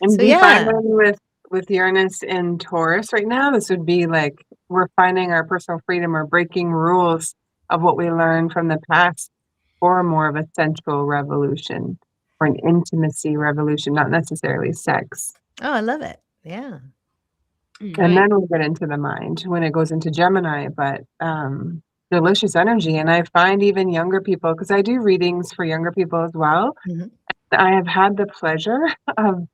And So, do you find then with Uranus in Taurus right now, this would be like we're finding our personal freedom or breaking rules of what we learned from the past, or more of a sensual revolution or an intimacy revolution, not necessarily sex. Oh, I love it. Yeah. And then we'll get into the mind when it goes into Gemini, but delicious energy. And I find even younger people, because I do readings for younger people as well. I have had the pleasure of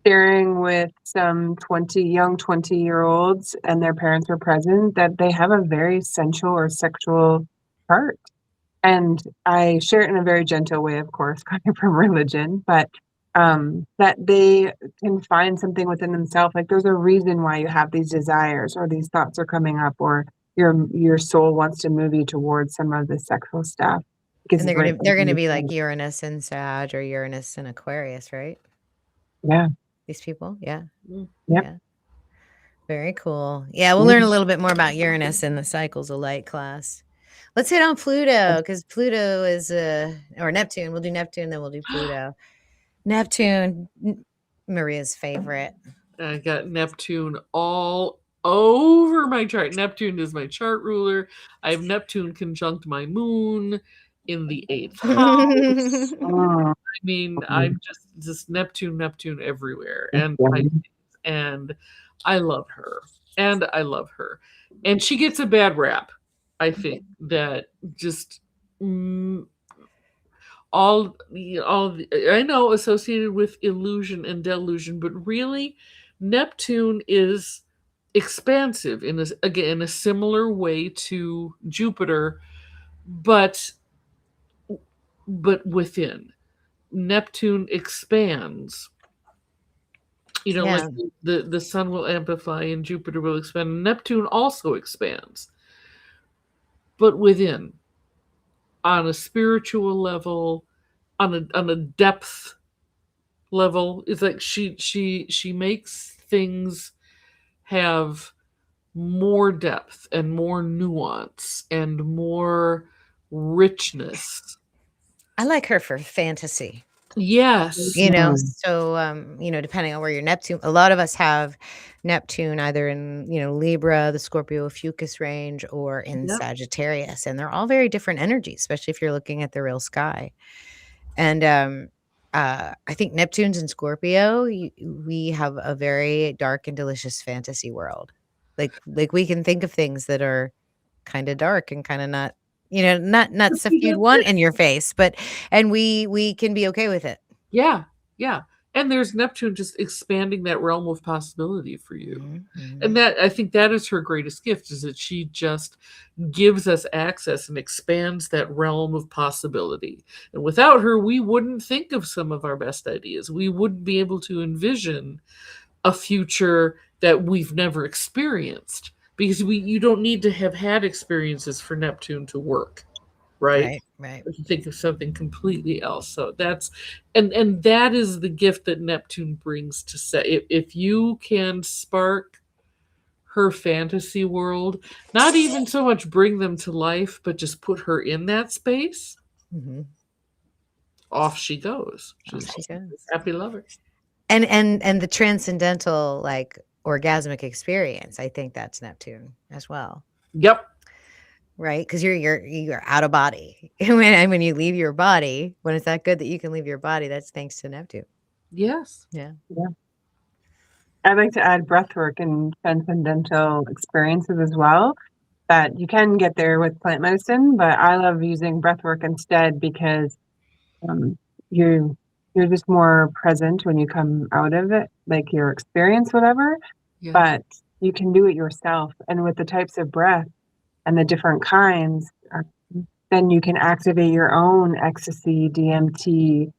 sharing with some young 20-year-olds, and their parents were present, that they have a very sensual or sexual heart. And I share it in a very gentle way, of course, coming from religion, but that they can find something within themselves. Like, there's a reason why you have these desires, or these thoughts are coming up, or your soul wants to move you towards some of the sexual stuff. And they're gonna be like Uranus in Sag or Uranus in Aquarius, right? Yeah. These people, yeah. Yep. Yeah. Very cool. Yeah, we'll learn a little bit more about Uranus in the Cycles of Light class. Let's hit on Pluto, because Pluto is or Neptune. We'll do Neptune, then we'll do Pluto. Neptune, Maria's favorite. I got Neptune all over my chart. Neptune is my chart ruler. I have Neptune conjunct my moon in the 8th house. I mean, I'm just Neptune everywhere. And I love her. And she gets a bad rap, I think, that just I know associated with illusion and delusion, but really Neptune is expansive again in a similar way to Jupiter, but within. Neptune expands. Like Yeah. the sun will amplify and Jupiter will expand. Neptune also expands, but within, on a spiritual level, on a depth level. It's like she makes things have more depth and more nuance and more richness. I like her for fantasy. Yes. So depending on where your Neptune, a lot of us have Neptune either in Libra, the Scorpio Fucus range, or in Yep. Sagittarius, and they're all very different energies, especially if you're looking at the real sky. And I think Neptune's in Scorpio. We have a very dark and delicious fantasy world. Like we can think of things that are kind of dark and kind of not stuff you'd want in your face, and we can be okay with it. Yeah. And there's Neptune just expanding that realm of possibility for you. Mhm. And that, I think that is her greatest gift, is that she just gives us access and expands that realm of possibility. And without her, we wouldn't think of some of our best ideas. We wouldn't be able to envision a future that we've never experienced, because you don't need to have had experiences for Neptune to work, right? Right. To think of something completely else. So that's and that is the gift that Neptune brings to say. If you can spark her fantasy world, not even so much bring them to life, but just put her in that space, Mhm. off she goes. Off she goes. Happy lover. And the transcendental, like, orgasmic experience, I think that's Neptune as well. Yep. Right? Because you're out of body. When you leave your body, when it's that good that you can leave your body, that's thanks to Neptune. Yes. Yeah. I'd like to add breathwork and transcendental experiences as well. That you can get there with plant medicine, but I love using breathwork instead because you're just more present when you come out of it, like your experience, whatever. Yeah. But you can do it yourself, and with the types of breath and the different kinds, then you can activate your own ecstasy, DMT,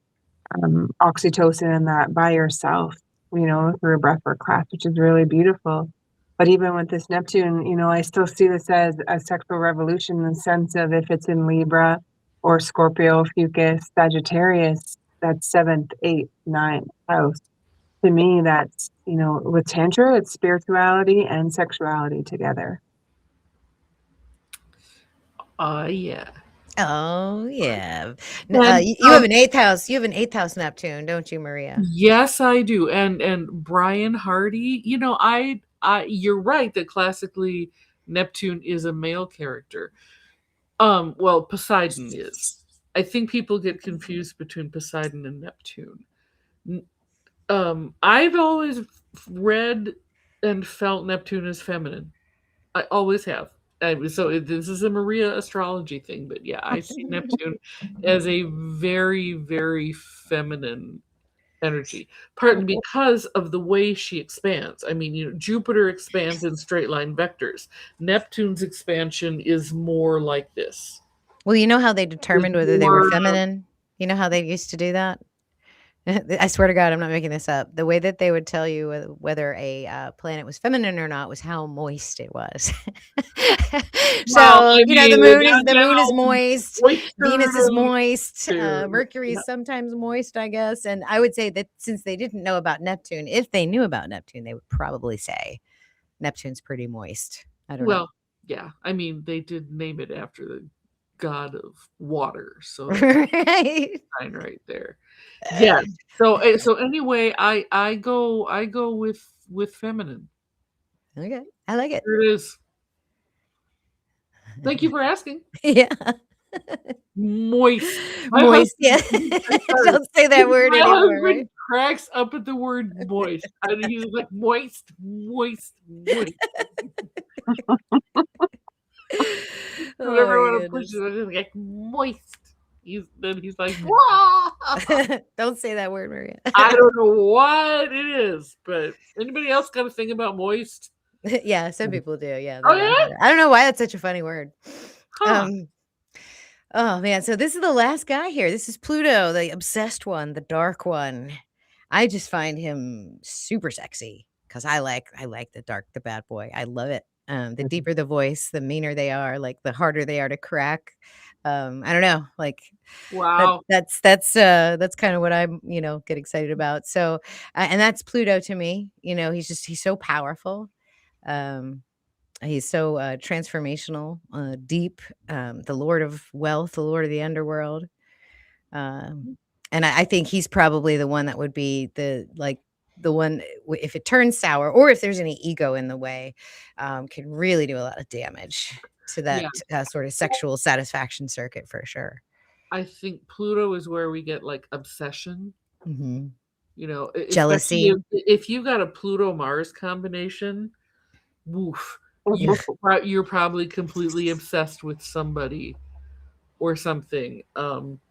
oxytocin, and that by yourself, through a breathwork class, which is really beautiful. But even with this Neptune, I still see this as a sexual revolution in the sense of if it's in Libra or Scorpio, Fucus, Sagittarius, that's 7th, 8th, 9th house. To me, that's, with Tantra, it's spirituality and sexuality together. Yeah. Oh yeah. And, You have an 8th house. You have an 8th house Neptune, don't you, Maria? Yes, I do. And Brian Hardy, you're right that classically Neptune is a male character. Well, Poseidon is. I think people get confused between Poseidon and Neptune. I've always read and felt Neptune as feminine. I always have. So this is a Maria astrology thing, but yeah, I see Neptune as a very, very feminine energy, partly because of the way she expands. I mean, Jupiter expands in straight line vectors. Neptune's expansion is more like this. Well, you know how they determined whether they were feminine? You know how they used to do that? I swear to God, I'm not making this up. The way that they would tell you whether a planet was feminine or not was how moist it was. Well, the moon is moist, Venus is moist, moist, Mercury is sometimes moist, I guess. And I would say that since they didn't know about Neptune, if they knew about Neptune, they would probably say Neptune's pretty moist. I don't know. Well, yeah. I mean, they did name it after the god of water, so Right. right there. Yeah. So anyway, I go with feminine. Okay, I like it. There it is. Thank you for asking. Yeah. Moist. Moist, yeah. Don't say that word My anymore, husband right? cracks up at the word moist. And he's like, moist. Whatever I want to push it, I just like moist. He's like, "Wah!" Don't say that word, Maria. I don't know what it is, but anybody else got a thing about moist? Yeah, some people do. Yeah, Oh they got yeah? it. I don't know why that's such a funny word. Huh. Oh man, so this is the last guy here. This is Pluto, the obsessed one, the dark one. I just find him super sexy because I like the dark, the bad boy. I love it. The Mhm. deeper the voice, the meaner they are, like the harder they are to crack. I don't know, like Wow. that's kind of what I'm, get excited about. So, and that's Pluto to me. He's so powerful. Um, he's so transformational, deep, the Lord of wealth, the Lord of the underworld. Um, and I think he's probably the one that would be the one if it turns sour or if there's any ego in the way, can really do a lot of damage to that Yeah. sort of sexual satisfaction circuit for sure. I think Pluto is where we get like obsession. Hmm. Especially Jealousy. if you've got a Pluto Mars combination, woof, Ugh. you're probably completely obsessed with somebody or something. And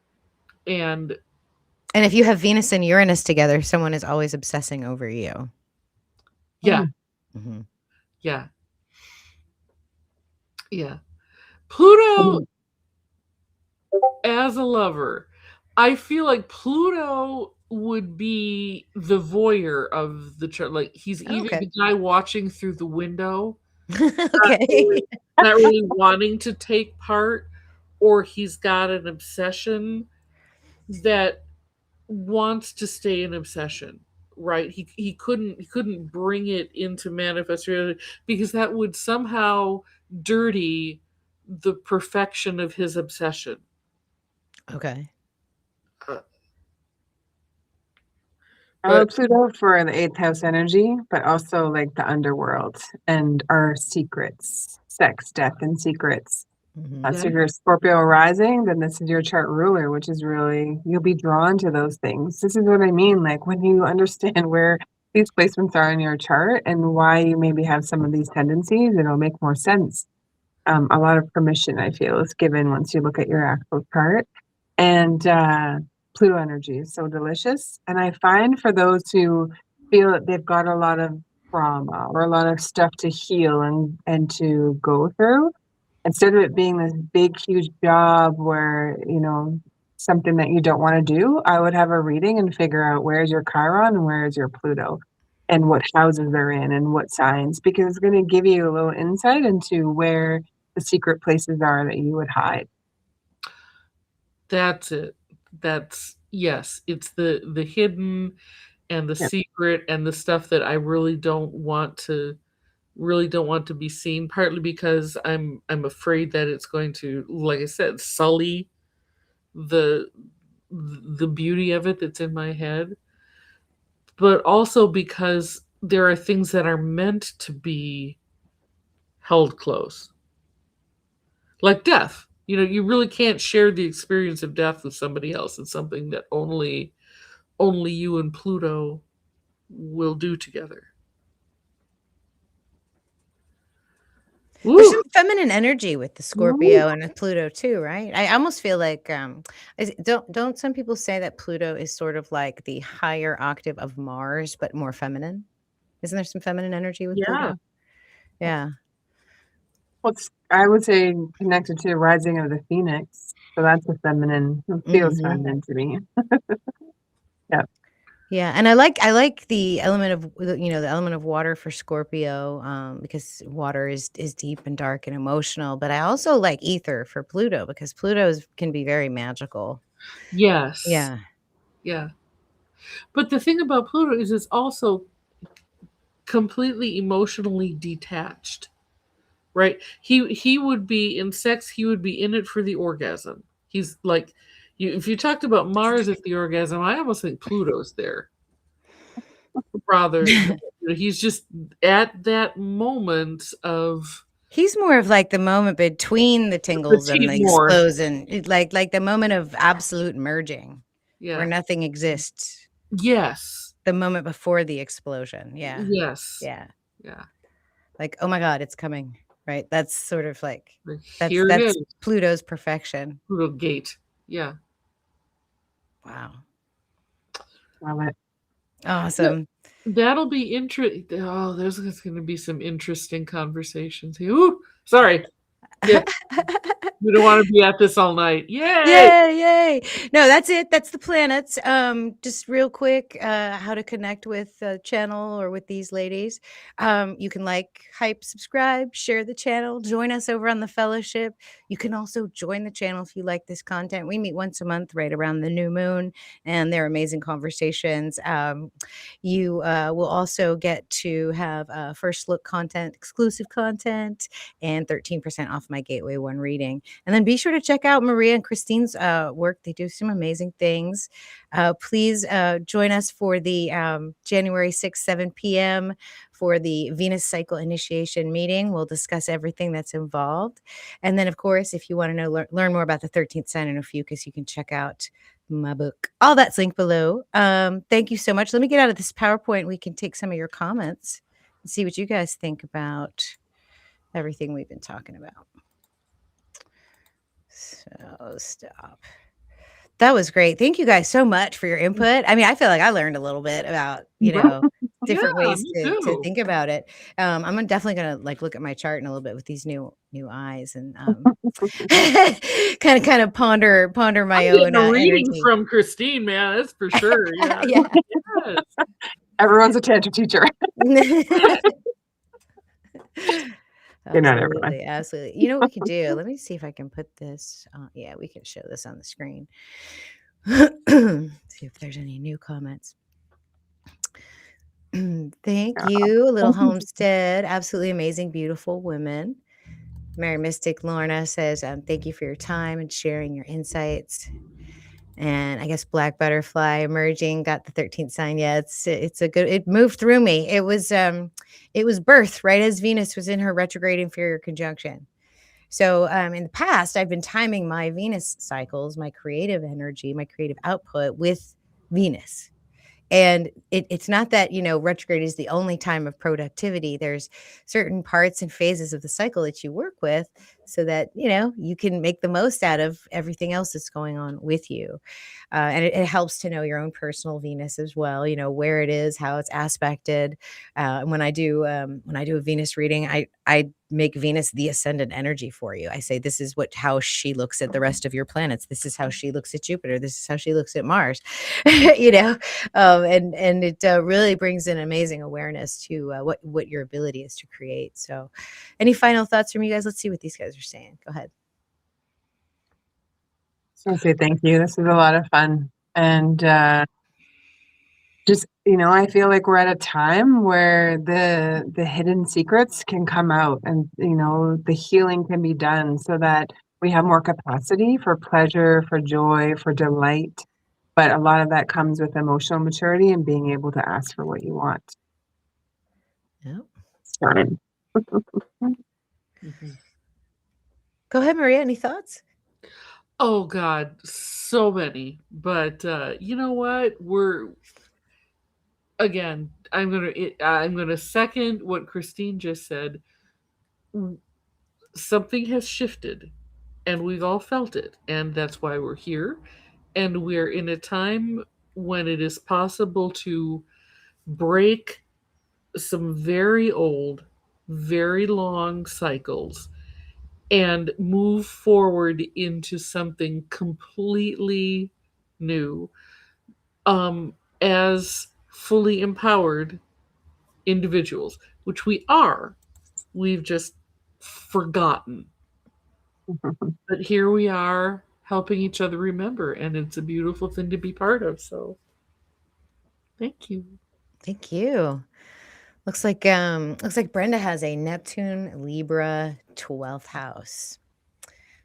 And if you have Venus and Uranus together, someone is always obsessing over you. yeah, Hmm. yeah, yeah. Pluto as a lover, I feel like Pluto would be the voyeur of the chart. Like he's either Okay. the guy watching through the window, Okay. not really wanting to take part, or he's got an obsession that wants to stay an obsession, right? He couldn't bring it into manifest reality because that would somehow dirty the perfection of his obsession. Okay. Uh, Our but Pluto for the eighth house energy, but also like the underworld and our secrets, sex, death, and secrets. Hmm. So that if you're Scorpio rising, then this is your chart ruler, which is really, you'll be drawn to those things. This is what I mean. Like when you understand where these placements are in your chart and why you maybe have some of these tendencies, it'll make more sense. A lot of permission, I feel, is given once you look at your actual chart. And Pluto energy is so delicious. And I find for those who feel that they've got a lot of trauma or a lot of stuff to heal and to go through, instead of it being this big, huge job where, something that you don't want to do, I would have a reading and figure out where's your Chiron and where is your Pluto and what houses they're in and what signs, because it's going to give you a little insight into where the secret places are that you would hide. that's it. That's yes, it's the hidden and the Yep. secret and the stuff that I really don't want to be seen, partly because I'm afraid that it's going to, like I said, sully the the beauty of it that's in my head, but also because there are things that are meant to be held close, like death. You really can't share the experience of death with somebody else. It's something that only you and Pluto will do together. There's Woo! some feminine energy with the Scorpio and with Pluto too, right? I almost feel like don't some people say that Pluto is sort of like the higher octave of Mars, but more feminine? Isn't there some feminine energy with Yeah. Pluto? Yeah. Well, I would say connected to the rising of the Phoenix. So that's a feminine, it feels Mhm. feminine to me. Yeah. Yeah, and I like the element of the element of water for Scorpio, because water is deep and dark and emotional. But I also like ether for Pluto because can be very magical. Yes. Yeah. Yeah. But the thing about Pluto is it's also completely emotionally detached, right? He would be in sex, he would be in it for the orgasm. He's like if you talked about Mars at the orgasm, I almost think Pluto's there. Rather he's just at that moment of He's more of like the moment between the the tingles and petite the more. explosion, like the moment of absolute merging where Yeah. nothing exists. Yes. The moment before the explosion. Yeah. Yes. Yeah. Yeah. Like, oh my God, it's coming. Right. That's sort of like Like, that's here it that's is. Pluto's perfection. Pluto gate. Yeah. Wow. Love it. Awesome. That'll be interesting. Oh, there's going to be some interesting conversations. Ooh, sorry. Yeah, we don't want to be at this all night. Yay! Yay! No, that's it. That's the planets. Just real quick, how to connect with the channel or with these ladies. You can like, hype, subscribe, share the channel, join us over on the fellowship. You can also join the channel if you like this content. We meet once a month right around the new moon, and they're amazing conversations. You will also get to have first look content, exclusive content, and 13% off my Gateway 1 reading. And then be sure to check out Maria and Christine's work. They do some amazing things. Please join us for the January 6th, 7 p.m. for the Venus cycle initiation meeting. We'll discuss everything that's involved. And then, of course, if you want to know, learn more about the 13th sign in Ophiuchus, you can check out my book. All that's linked below. Thank you so much. Let me get out of this PowerPoint. We can take some of your comments and see what you guys think about everything we've been talking about. So stop. That was great. Thank you guys so much for your input. I mean, I feel like I learned a little bit about, different ways me to too. think about it. I'm definitely gonna like look at my chart in a little bit with these new eyes and kind of ponder my I'm own getting a reading energy. from Christine, man. That's for sure. Yeah. Yeah. Yes. Everyone's a tantra teacher. Good night, everyone. Absolutely. You know what we can do? Let me see if I can put this. Yeah, we can show this on the screen. See if there's any new comments. Thank you, Little Homestead. Absolutely amazing, beautiful women. Mary Mystic Lorna says, thank you for your time and sharing your insights. And I guess Black Butterfly emerging got the 13th sign. Yeah, it's a good. It moved through me. It was birth right as Venus was in her retrograde inferior conjunction. So in the past, I've been timing my Venus cycles, my creative energy, my creative output with Venus. And it's not that, retrograde is the only time of productivity. There's certain parts and phases of the cycle that you work with so that, you can make the most out of everything else that's going on with you. And it helps to know your own personal Venus as well, where it is, how it's aspected. And when I do a Venus reading, I make Venus the ascendant energy for you. I say, this is how she looks at the rest of your planets. This is how she looks at Jupiter. This is how she looks at Mars, and it really brings an amazing awareness to what your ability is to create. So any final thoughts from you guys? Let's see what these guys are saying. Go ahead. I say thank you. This was a lot of fun. And just, I feel like we're at a time where the hidden secrets can come out and, the healing can be done so that we have more capacity for pleasure, for joy, for delight. But a lot of that comes with emotional maturity and being able to ask for what you want. Yep. Started. Go ahead, Maria. Any thoughts? Oh God, so many. But you know what? I'm gonna second what Christine just said. Something has shifted, and we've all felt it, and that's why we're here. And we're in a time when it is possible to break some very old, very long cycles and move forward into something completely new, as fully empowered individuals, which we are. We've just forgotten. But here we are helping each other remember, and it's a beautiful thing to be part of. So thank you. Thank you. Looks like Brenda has a Neptune Libra 12th house.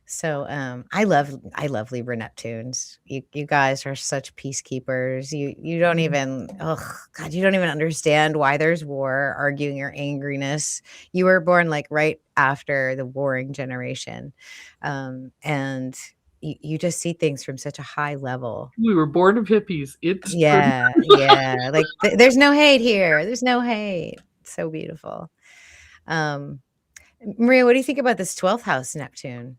So I love Libra Neptunes. You guys are such peacekeepers. You don't even you don't even understand why there's war, arguing your angriness. You were born like right after the warring generation. And you just see things from such a high level. We were born of hippies. It's Yeah. Like there's no hate here. There's no hate. It's so beautiful. Maria, what do you think about this 12th house Neptune?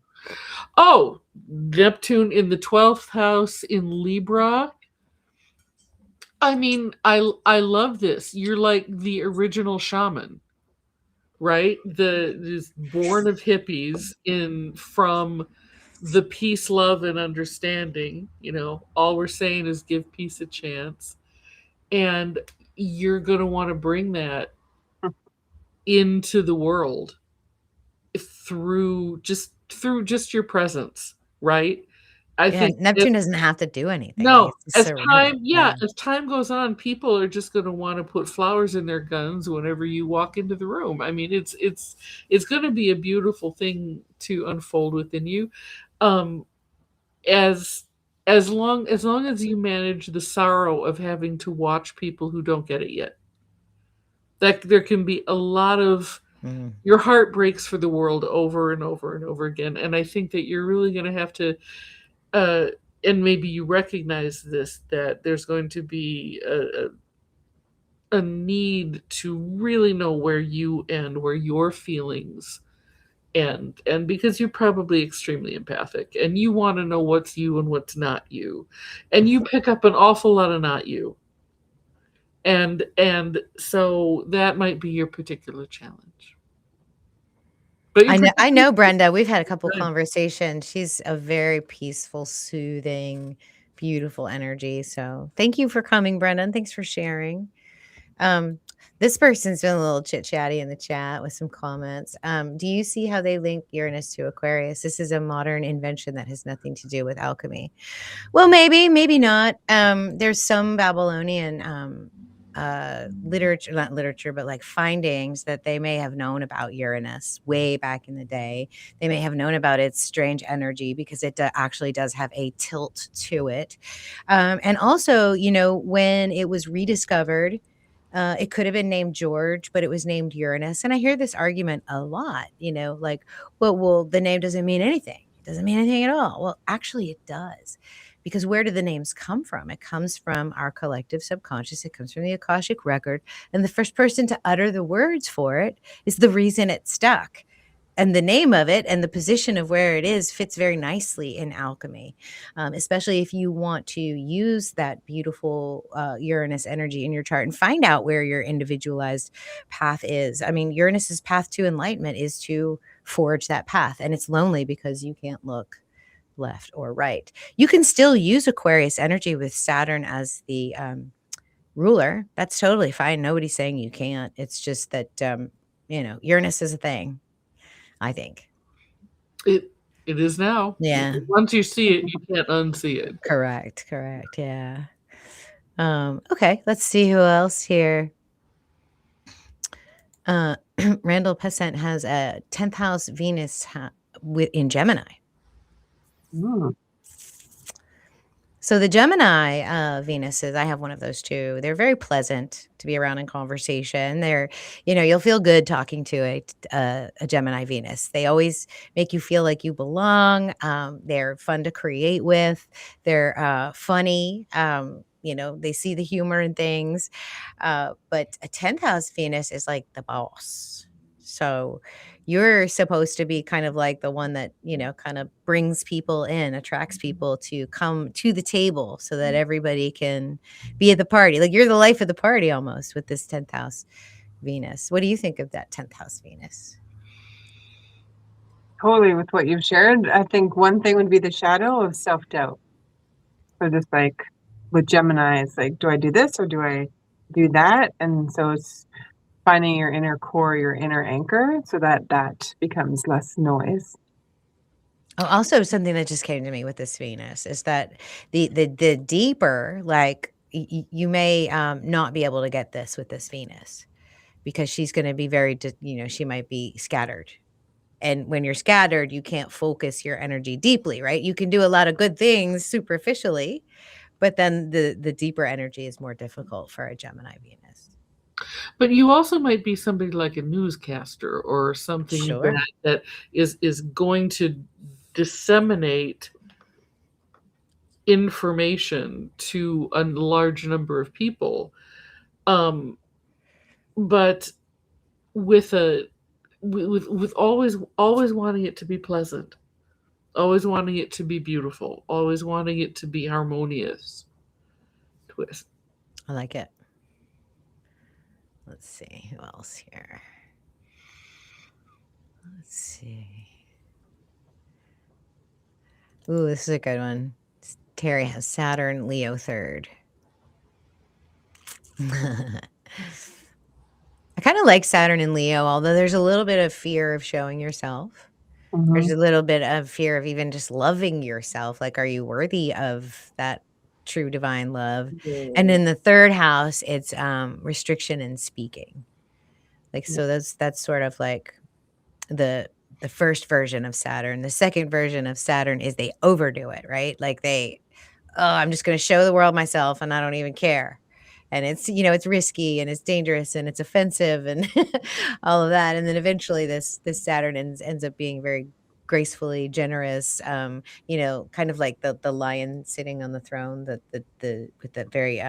Oh, Neptune in the 12th house in Libra. I mean, I love this. You're like the original shaman, right? The this born of hippies in from the peace, love, and understanding. All we're saying is give peace a chance. And you're gonna want to bring that into the world through just your presence, right? I Yeah, think Neptune doesn't have to do anything. Like, no, it's just so rooted. Yeah. as time goes on, people are just going to want to put flowers in their guns whenever you walk into the room. I mean, it's going to be a beautiful thing to unfold within you, um, as as long as you manage the sorrow of having to watch people who don't get it yet. That there can be a lot of Mhm. your heart breaks for the world over and over and over again, and I think that you're really going to have to uh, and maybe you recognize this, that there's going to be a need to really know where you end, where your feelings end, and because you're probably extremely empathic and you want to know what's you and what's not you, and you pick up an awful lot of not you, and so that might be your particular challenge, but you're I particularly know Brenda. We've had a couple good. conversations. She's a very peaceful, soothing, beautiful energy. So thank you for coming, Brenda, and thanks for sharing. Um, this person's been a little chit chatty in the chat with some comments. Do you see how they link Uranus to Aquarius? This is a modern invention that has nothing to do with alchemy. Well, maybe not. There's some Babylonian literature, not literature, but like findings that they may have known about Uranus way back in the day. They may have known about its strange energy because it actually does have a tilt to it. And also, when it was rediscovered, it could have been named George, but it was named Uranus. And I hear this argument a lot, like, well, the name doesn't mean anything. It doesn't mean anything at all. Well, actually, it does. Because where do the names come from? It comes from our collective subconscious. It comes from the Akashic record. And the first person to utter the words for it is the reason it stuck. And the name of it and the position of where it is fits very nicely in alchemy, especially if you want to use that beautiful Uranus energy in your chart and find out where your individualized path is. I mean, Uranus's path to enlightenment is to forge that path, and it's lonely because you can't look left or right. You can still use Aquarius energy with Saturn as the ruler. That's totally fine. Nobody's saying you can't. It's just that Uranus is a thing, I think. It is now. Yeah. Once you see it, you can't unsee it. Correct. Yeah. Okay, let's see who else here. Randall Pescent has a 10th house Venus in Gemini. Mm. So the Gemini Venuses, I have one of those too. They're very pleasant to be around in conversation. They're, you'll feel good talking to a Gemini Venus. They always make you feel like you belong. They're fun to create with. They're funny. They see the humor in things. But a 10th house Venus is like the boss. So you're supposed to be kind of like the one that, kind of brings people in, attracts people to come to the table so that everybody can be at the party. Like you're the life of the party almost with this 10th house Venus. What do you think of that 10th house Venus? Totally with what you've shared. I think one thing would be the shadow of self-doubt. So just like with Gemini, it's like, do I do this or do I do that? And so it's finding your inner core, your inner anchor, so that becomes less noise. Oh, also something that just came to me with this Venus is that the deeper, like you may not be able to get this with this Venus because she's going to be very, she might be scattered. And when you're scattered, you can't focus your energy deeply, right? You can do a lot of good things superficially, but then the deeper energy is more difficult for a Gemini Venus. But you also might be somebody like a newscaster or something Sure. that is going to disseminate information to a large number of people, but with always wanting it to be pleasant. always wanting it to be beautiful, always wanting it to be harmonious. Twist. I like it. Let's see who else here. Let's see. Ooh, this is a good one. Terry has Saturn, Leo 3rd. I kind of like Saturn and Leo, although there's a little bit of fear of showing yourself. There's a little bit of fear of even just loving yourself. Like, are you worthy of that true divine love? And in the 3rd house, it's restriction in speaking. Like, so that's sort of like the first version of Saturn. The second version of Saturn is they overdo it, right? Like I'm just going to show the world myself and I don't even care. And it's, it's risky and it's dangerous and it's offensive and all of that. And then eventually this Saturn ends up being very gracefully generous, kind of like the lion sitting on the throne, with that very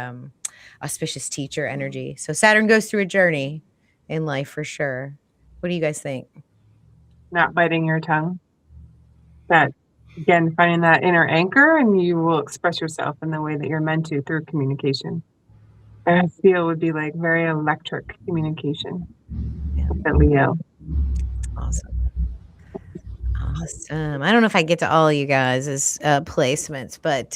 auspicious teacher energy. So Saturn goes through a journey in life for sure. What do you guys think? Not biting your tongue. That, again, finding that inner anchor, and you will express yourself in the way that you're meant to through communication. I feel would be like very electric communication. Yeah. With the Leo. Awesome. I don't know if I get to all of you guys' placements, but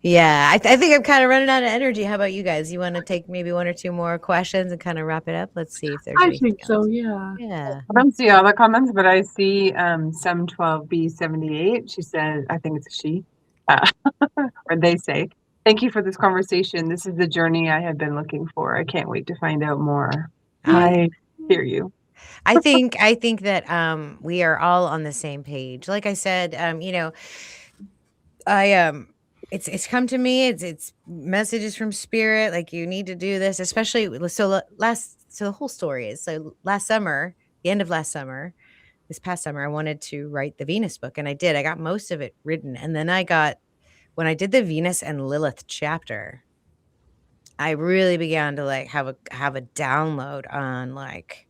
yeah, I think I'm kind of running out of energy. How about you guys? You want to take maybe 1 or 2 more questions and kind of wrap it up? Let's see if there's I anything think else. so, yeah. Yeah. I don't see all the comments, but I see some 12B78. She said, I think it's a she, or they say, thank you for this conversation. This is the journey I have been looking for. I can't wait to find out more. I hear you. I think that we are all on the same page. Like I said, it's come to me. It's messages from spirit. Like, you need to do this, especially so the whole story is, so last summer, the end of last summer, this past summer, I wanted to write the Venus book, and I did. I got most of it written, and then when I did the Venus and Lilith chapter, I really began to like have a download on like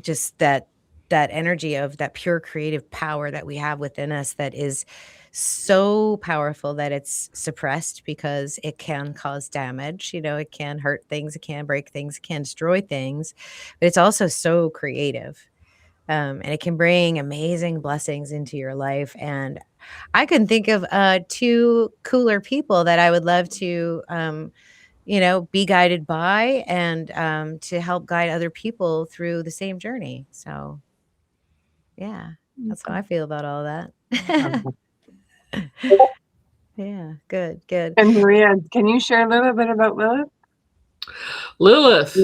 just that energy of that pure creative power that we have within us, that is so powerful that it's suppressed because it can cause damage. It can hurt things, it can break things, it can destroy things, but it's also so creative. And it can bring amazing blessings into your life. And I can think of 2 cooler people that I would love to be guided by, and to help guide other people through the same journey. So yeah, that's how I feel about all that. Yeah, good. And Maria, can you share a little bit about Lilith? Lilith.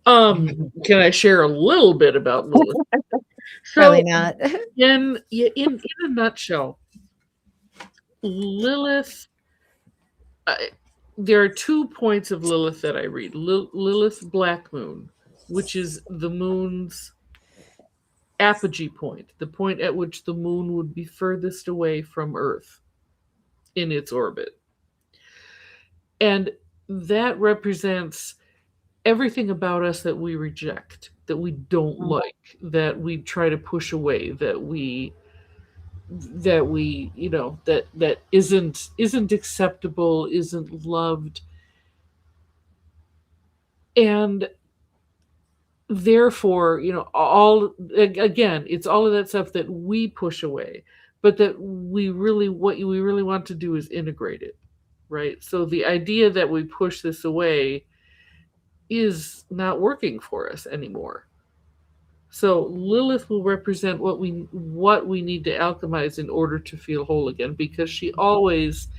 Can I share a little bit about Lilith? Probably not. in a nutshell, Lilith, there are 2 points of Lilith that I read. Lilith's black moon, which is the moon's apogee point, the point at which the moon would be furthest away from Earth in its orbit. And that represents everything about us that we reject, that we don't like, that we try to push away, that isn't acceptable, isn't loved. And therefore, it's all of that stuff that we push away, but that what we really want to do is integrate it, right? So the idea that we push this away is not working for us anymore. So Lilith will represent what we need to alchemize in order to feel whole again, because she always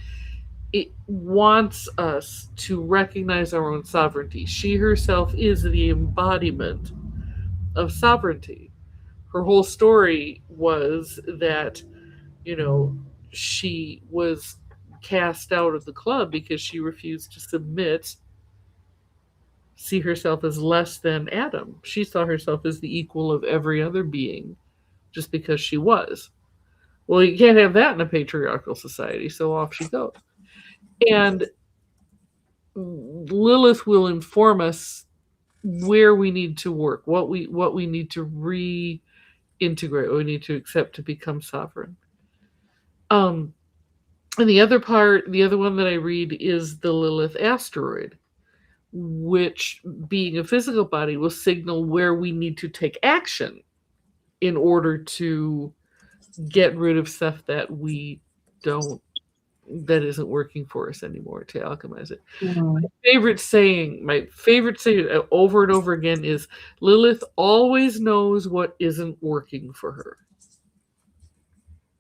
wants us to recognize our own sovereignty. She herself is the embodiment of sovereignty. Her whole story was that, she was cast out of the club because she refused to see herself as less than Adam. She saw herself as the equal of every other being just because she was. Well, you can't have that in a patriarchal society, so off she goes. And Lilith will inform us where we need to work, what we need to integrate, what we need to accept to become sovereign. And the other one that I read is the Lilith asteroid, which, being a physical body, will signal where we need to take action in order to get rid of stuff that isn't working for us anymore, to alchemize it. Mm. My favorite saying over and over again is, Lilith always knows what isn't working for her.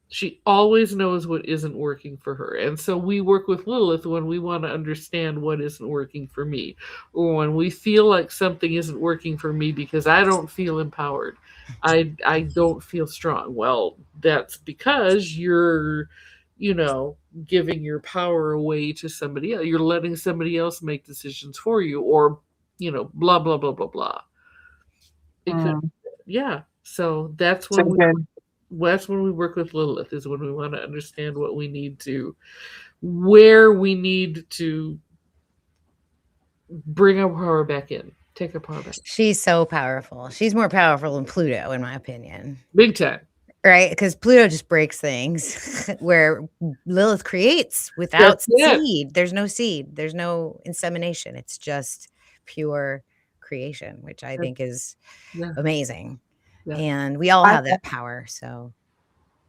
She always knows what isn't working for her. And so we work with Lilith when we want to understand what isn't working for me, or when we feel like something isn't working for me because I don't feel empowered. I don't feel strong. Well, that's because you're, giving your power away to somebody else. You're letting somebody else make decisions for you, or, blah, blah, blah, blah, blah. It could, yeah. So that's when we work with Lilith, is when we want to understand where we need to bring our power back in, take our power back. She's so powerful. She's more powerful than Pluto, in my opinion. Big time. Right? Because Pluto just breaks things, where Lilith creates without seed. There's no seed. There's no insemination. It's just pure creation, which I think is amazing. Yeah. And we all have that power. So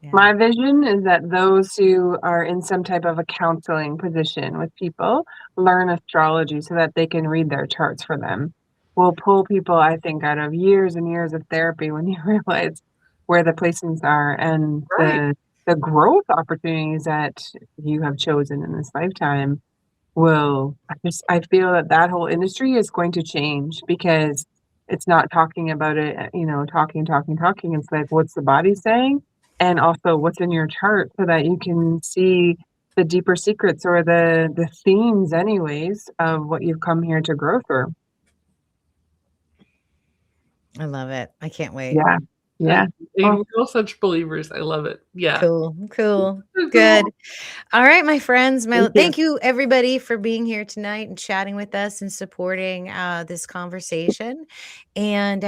my vision is that those who are in some type of a counseling position with people learn astrology so that they can read their charts for them. Will pull people, I think, out of years and years of therapy when you realize where the placements are and the growth opportunities that you have chosen in this lifetime. I feel that whole industry is going to change, because it's not talking about it, talking. It's like, what's the body saying? And also what's in your chart, so that you can see the deeper secrets, or the themes anyways, of what you've come here to grow through. I love it. I can't wait. Yeah. We're all such believers. I love it. Yeah. Cool. Good. All right, my friends. Thank you everybody for being here tonight and chatting with us and supporting this conversation. And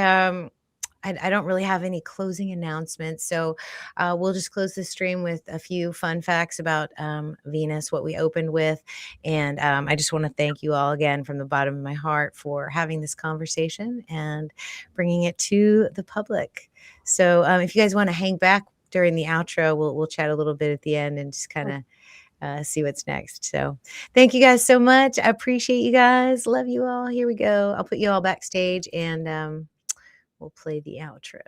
I don't really have any closing announcements, so we'll just close the stream with a few fun facts about Venus, what we opened with. And I just want to thank you all again from the bottom of my heart for having this conversation and bringing it to the public. So if you guys want to hang back during the outro, we'll chat a little bit at the end and just kind of see what's next. So thank you guys so much. I appreciate you guys. Love you all. Here we go. I'll put you all backstage, and we'll play the outro.